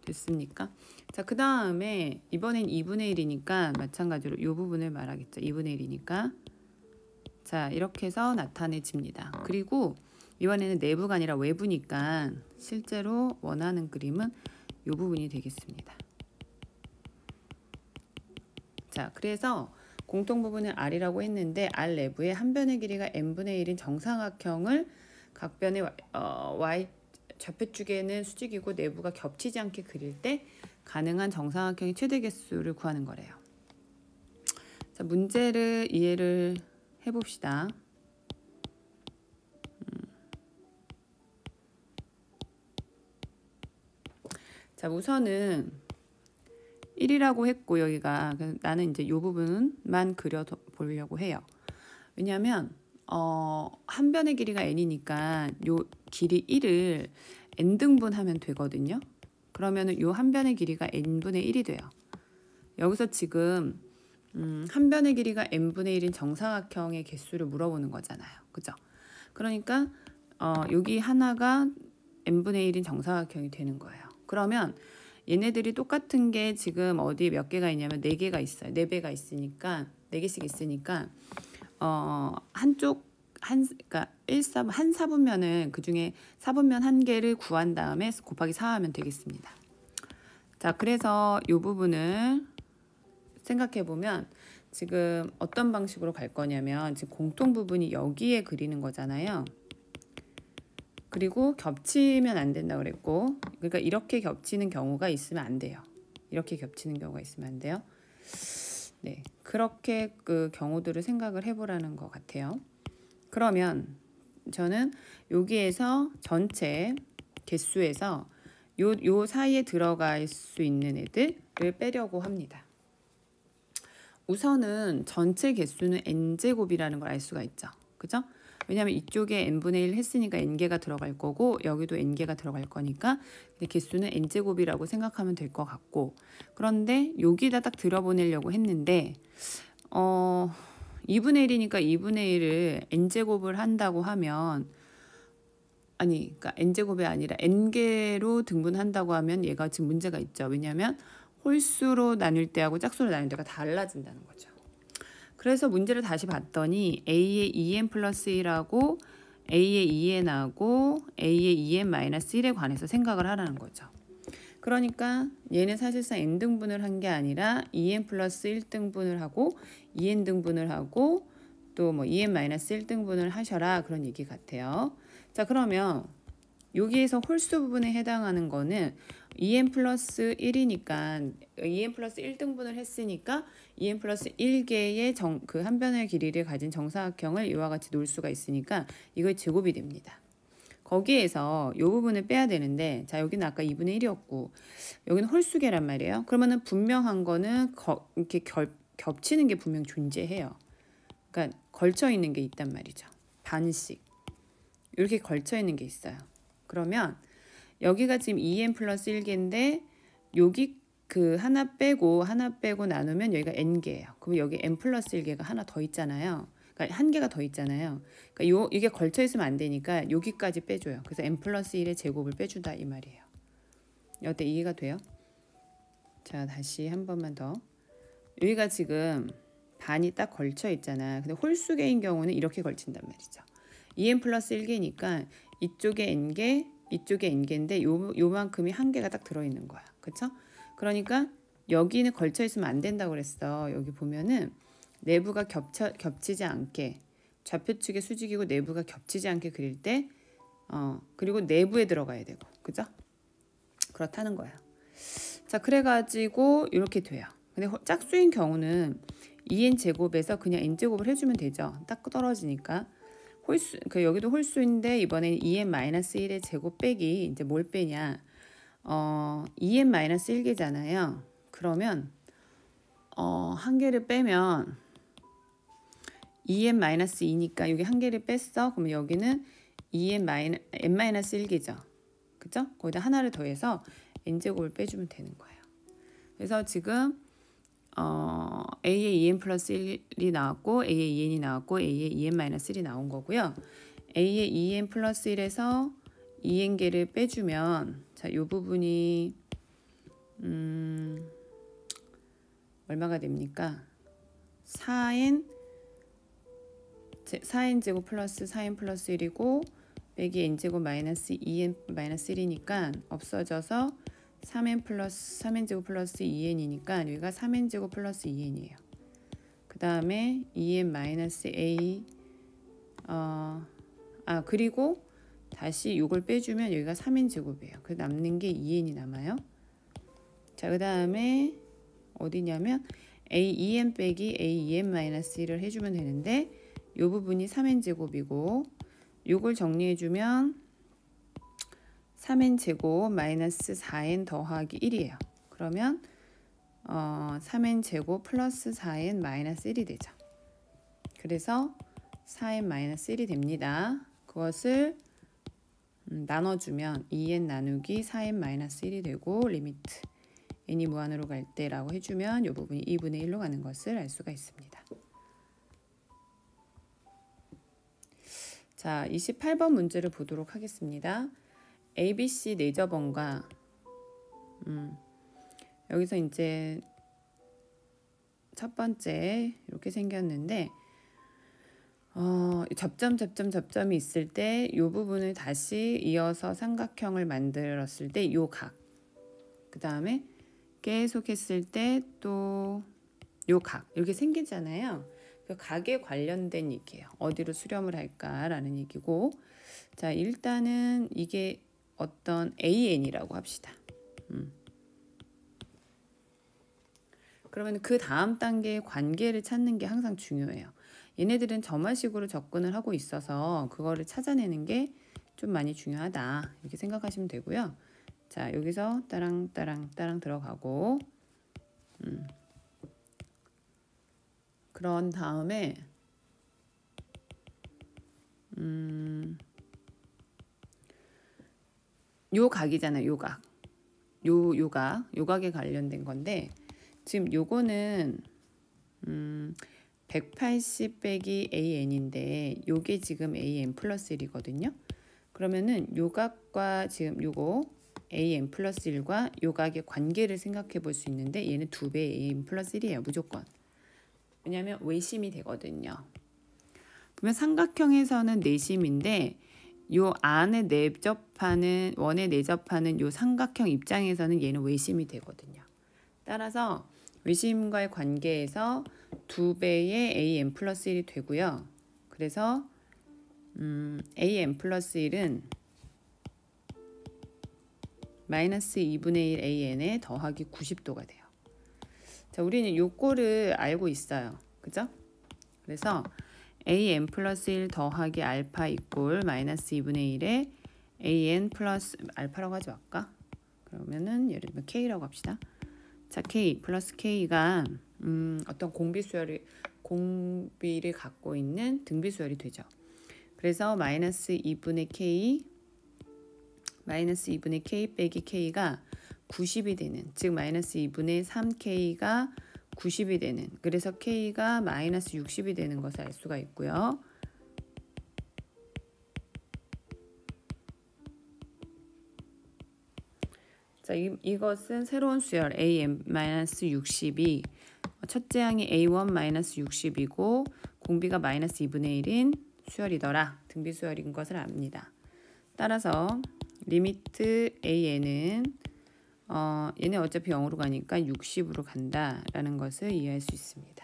됐습니까? 자, 그 다음에 이번엔 2분의 1이니까 마찬가지로 요 부분을 말하겠죠. 2분의 1이니까 자, 이렇게 해서 나타내집니다. 그리고 이번에는 내부가 아니라 외부니까 실제로 원하는 그림은 이 부분이 되겠습니다. 자, 그래서 공통 부분을 R이라고 했는데 R 내부에 한 변의 길이가 n분의 1인 정사각형을 각 변의 y 좌표축에는 수직이고 내부가 겹치지 않게 그릴 때 가능한 정사각형의 최대 개수를 구하는 거래요. 자, 문제를 이해를 해봅시다. 자, 우선은 1이라고 했고 여기가 나는 이제 이 부분만 그려 보려고 해요. 왜냐하면 한 변의 길이가 n이니까 요 길이 1을 n등분하면 되거든요. 그러면은 요 한 변의 길이가 n분의 1이 돼요. 여기서 지금 한 변의 길이가 n분의 1인 정사각형의 개수를 물어보는 거잖아요. 그죠? 그러니까 여기 하나가 n분의 1인 정사각형이 되는 거예요. 그러면 얘네들이 똑같은 게 지금 어디 몇 개가 있냐면 4개가 있어요. 4배가 있으니까 4개씩 있으니까 한쪽 그러니까 한 사분면은 그중에 사분면 한 개를 구한 다음에 곱하기 4 하면 되겠습니다. 자, 그래서 이 부분을 생각해 보면 지금 어떤 방식으로 갈 거냐면 지금 공통 부분이 여기에 그리는 거잖아요. 그리고 겹치면 안 된다고 그랬고, 그러니까 이렇게 겹치는 경우가 있으면 안 돼요. 이렇게 겹치는 경우가 있으면 안 돼요. 네, 그렇게 그 경우들을 생각을 해보라는 것 같아요. 그러면 저는 여기에서 전체 개수에서 요 사이에 들어갈 수 있는 애들을 빼려고 합니다. 우선은 전체 개수는 n제곱이라는 걸 알 수가 있죠. 그죠? 왜냐하면 이쪽에 n분의 1 했으니까 n개가 들어갈 거고 여기도 n개가 들어갈 거니까 개수는 n제곱이라고 생각하면 될 것 같고, 그런데 여기다 딱 들어보내려고 했는데 2분의 1이니까 2분의 1을 n제곱을 한다고 하면 그러니까 n제곱이 아니라 n개로 등분한다고 하면 얘가 지금 문제가 있죠. 왜냐하면 홀수로 나눌 때하고 짝수로 나눌 때가 달라진다는 거죠. 그래서 문제를 다시 봤더니 A의 2n 플러스 1하고 A의 2n하고 A의 2n 마이너스 1에 관해서 생각을 하라는 거죠. 그러니까 얘는 사실상 n등분을 한 게 아니라 2n 플러스 1등분을 하고 2n 등분을 하고 또 뭐 2n-1등분을 하셔라 그런 얘기 같아요. 자, 그러면 여기에서 홀수 부분에 해당하는 거는 2n 플러스 1이니까 2n 플러스 1등분을 했으니까 2n 플러스 1개의 그 한 변의 길이를 가진 정사각형을 이와 같이 놓을 수가 있으니까 이거의 제곱이 됩니다. 거기에서 이 부분을 빼야 되는데, 자, 여기는 아까 2분의 1이었고 여기는 홀수계란 말이에요. 그러면은 분명한 거는 이렇게 겹치는 게 분명 존재해요. 그러니까 걸쳐 있는 게 있단 말이죠. 반씩 이렇게 걸쳐 있는 게 있어요. 그러면 여기가 지금 2n 플러스 1개인데 여기 그 하나 빼고 나누면 여기가 n개예요. 그럼 여기 n 플러스 1개가 하나 더 있잖아요. 그러니까 한 개가 더 있잖아요. 그러니까 이게 걸쳐 있으면 안 되니까 여기까지 빼줘요. 그래서 n 플러스 1의 제곱을 빼준다 이 말이에요. 어때? 이해가 돼요? 자, 다시 한 번만 더. 여기가 지금 반이 딱 걸쳐 있잖아. 근데 홀수계인 경우는 이렇게 걸친단 말이죠. 2n 플러스 1개니까 이쪽에 n개, 이쪽에 n개인데 요만큼이 한 개가 딱 들어있는 거야. 그쵸? 그러니까 여기는 걸쳐 있으면 안 된다고 그랬어. 여기 보면은 내부가 겹치지 않게, 좌표축의 수직이고 내부가 겹치지 않게 그릴 때 그리고 내부에 들어가야 되고, 그죠? 그렇다는 거야. 자, 그래가지고 이렇게 돼요. 근데 짝수인 경우는 2n 제곱에서 그냥 n 제곱을 해주면 되죠. 딱 떨어지니까. 홀수, 여기도 홀수인데 이번에는 2n-1의 제곱 빼기, 이제 뭘 빼냐? 2n-1개잖아요. 그러면 한 개를 빼면 2n-2니까 여기 한 개를 뺐어. 그러면 여기는 2n-1개죠. 그죠? 거기다 하나를 더해서 n제곱을 빼주면 되는 거예요. 그래서 지금 A의 2n 플러스 1이 나왔고 A의 2n이 나왔고 A의 2n-1이 나온 거고요. A의 2n 플러스 1에서 2n개를 빼주면, 자, 이 부분이 얼마가 됩니까? 4n 제곱 플러스 4n 플러스 1이고 빼기 n제곱 마이너스 2n-1이니까 없어져서 3n 제곱 플러스 2n이니까 여기가 3n 제곱 플러스 2n이에요. 그 다음에 2n-a 그리고 다시 이걸 빼주면 여기가 3n 제곱이에요. 그래서 남는 게 2n이 남아요. 자, 그 다음에 어디냐면 a2n 빼기 a2n-1을 해주면 되는데 이 부분이 3n 제곱이고 이걸 정리해주면 3n 제곱 마이너스 4n 더하기 1이에요. 그러면 3n 제곱 플러스 4n 마이너스 1이 되죠. 그래서 4n 마이너스 1이 됩니다. 그것을 나눠주면 2n 나누기 4n 마이너스 1이 되고 리미트 n이 무한으로 갈 때라고 해주면 이 부분이 2분의 1로 가는 것을 알 수가 있습니다. 자, 28번 문제를 보도록 하겠습니다. ABC 내저번과 여기서 이제 첫 번째 이렇게 생겼는데 접점이 있을 때 이 부분을 다시 이어서 삼각형을 만들었을 때 이 각, 그 다음에 계속 했을 때 또 이 각 이렇게 생기잖아요. 그 각에 관련된 얘기예요. 어디로 수렴을 할까라는 얘기고, 자, 일단은 이게 어떤 AN이라고 합시다. 그러면 그 다음 단계의 관계를 찾는 게 항상 중요해요. 얘네들은 점화식으로 접근을 하고 있어서 그거를 찾아내는 게 좀 많이 중요하다 이렇게 생각하시면 되고요. 자, 여기서 따랑 들어가고 그런 다음에 요 각이잖아요. 요 각. 요 각에 관련된 건데 지금 요거는 180 빼기 AN인데 요게 지금 AN 플러스 1이거든요. 그러면은 요 각과 지금 요거 AN 플러스 1과 요 각의 관계를 생각해 볼 수 있는데 얘는 2배 AN 플러스 1이에요. 무조건. 왜냐하면 외심이 되거든요. 보면 삼각형에서는 내심인데 요 안에 원에 내접하는 요 삼각형 입장에서는 얘는 외심이 되거든요. 따라서 외심과의 관계에서 2배의 an 플러스 1이 되고요. 그래서 an 플러스 1은 마이너스 2분의 1 an에 더하기 90도가 돼요. 자, 우리는 요거를 알고 있어요. 그죠? 그래서 an 플러스 1 더하기 알파 이꼴 마이너스 2분의 1에 an 플러스 알파라고 하지 말까? 그러면은 예를 들면 k라고 합시다. 자, k 플러스 k가 어떤 공비를 갖고 있는 등비수열이 되죠. 그래서 마이너스 2분의 k 빼기 k가 90이 되는, 즉 마이너스 2분의 3k가 90이 되는, 그래서 k가 마이너스 60이 되는 것을 알 수가 있고요. 자, 이것은 새로운 수열 an-60이 첫째 항이 a1-60이고 공비가 마이너스 2분의 1인 수열이더라. 등비수열인 것을 압니다. 따라서 리미트 an은 얘는 어차피 0으로 가니까 60으로 간다라는 것을 이해할 수 있습니다.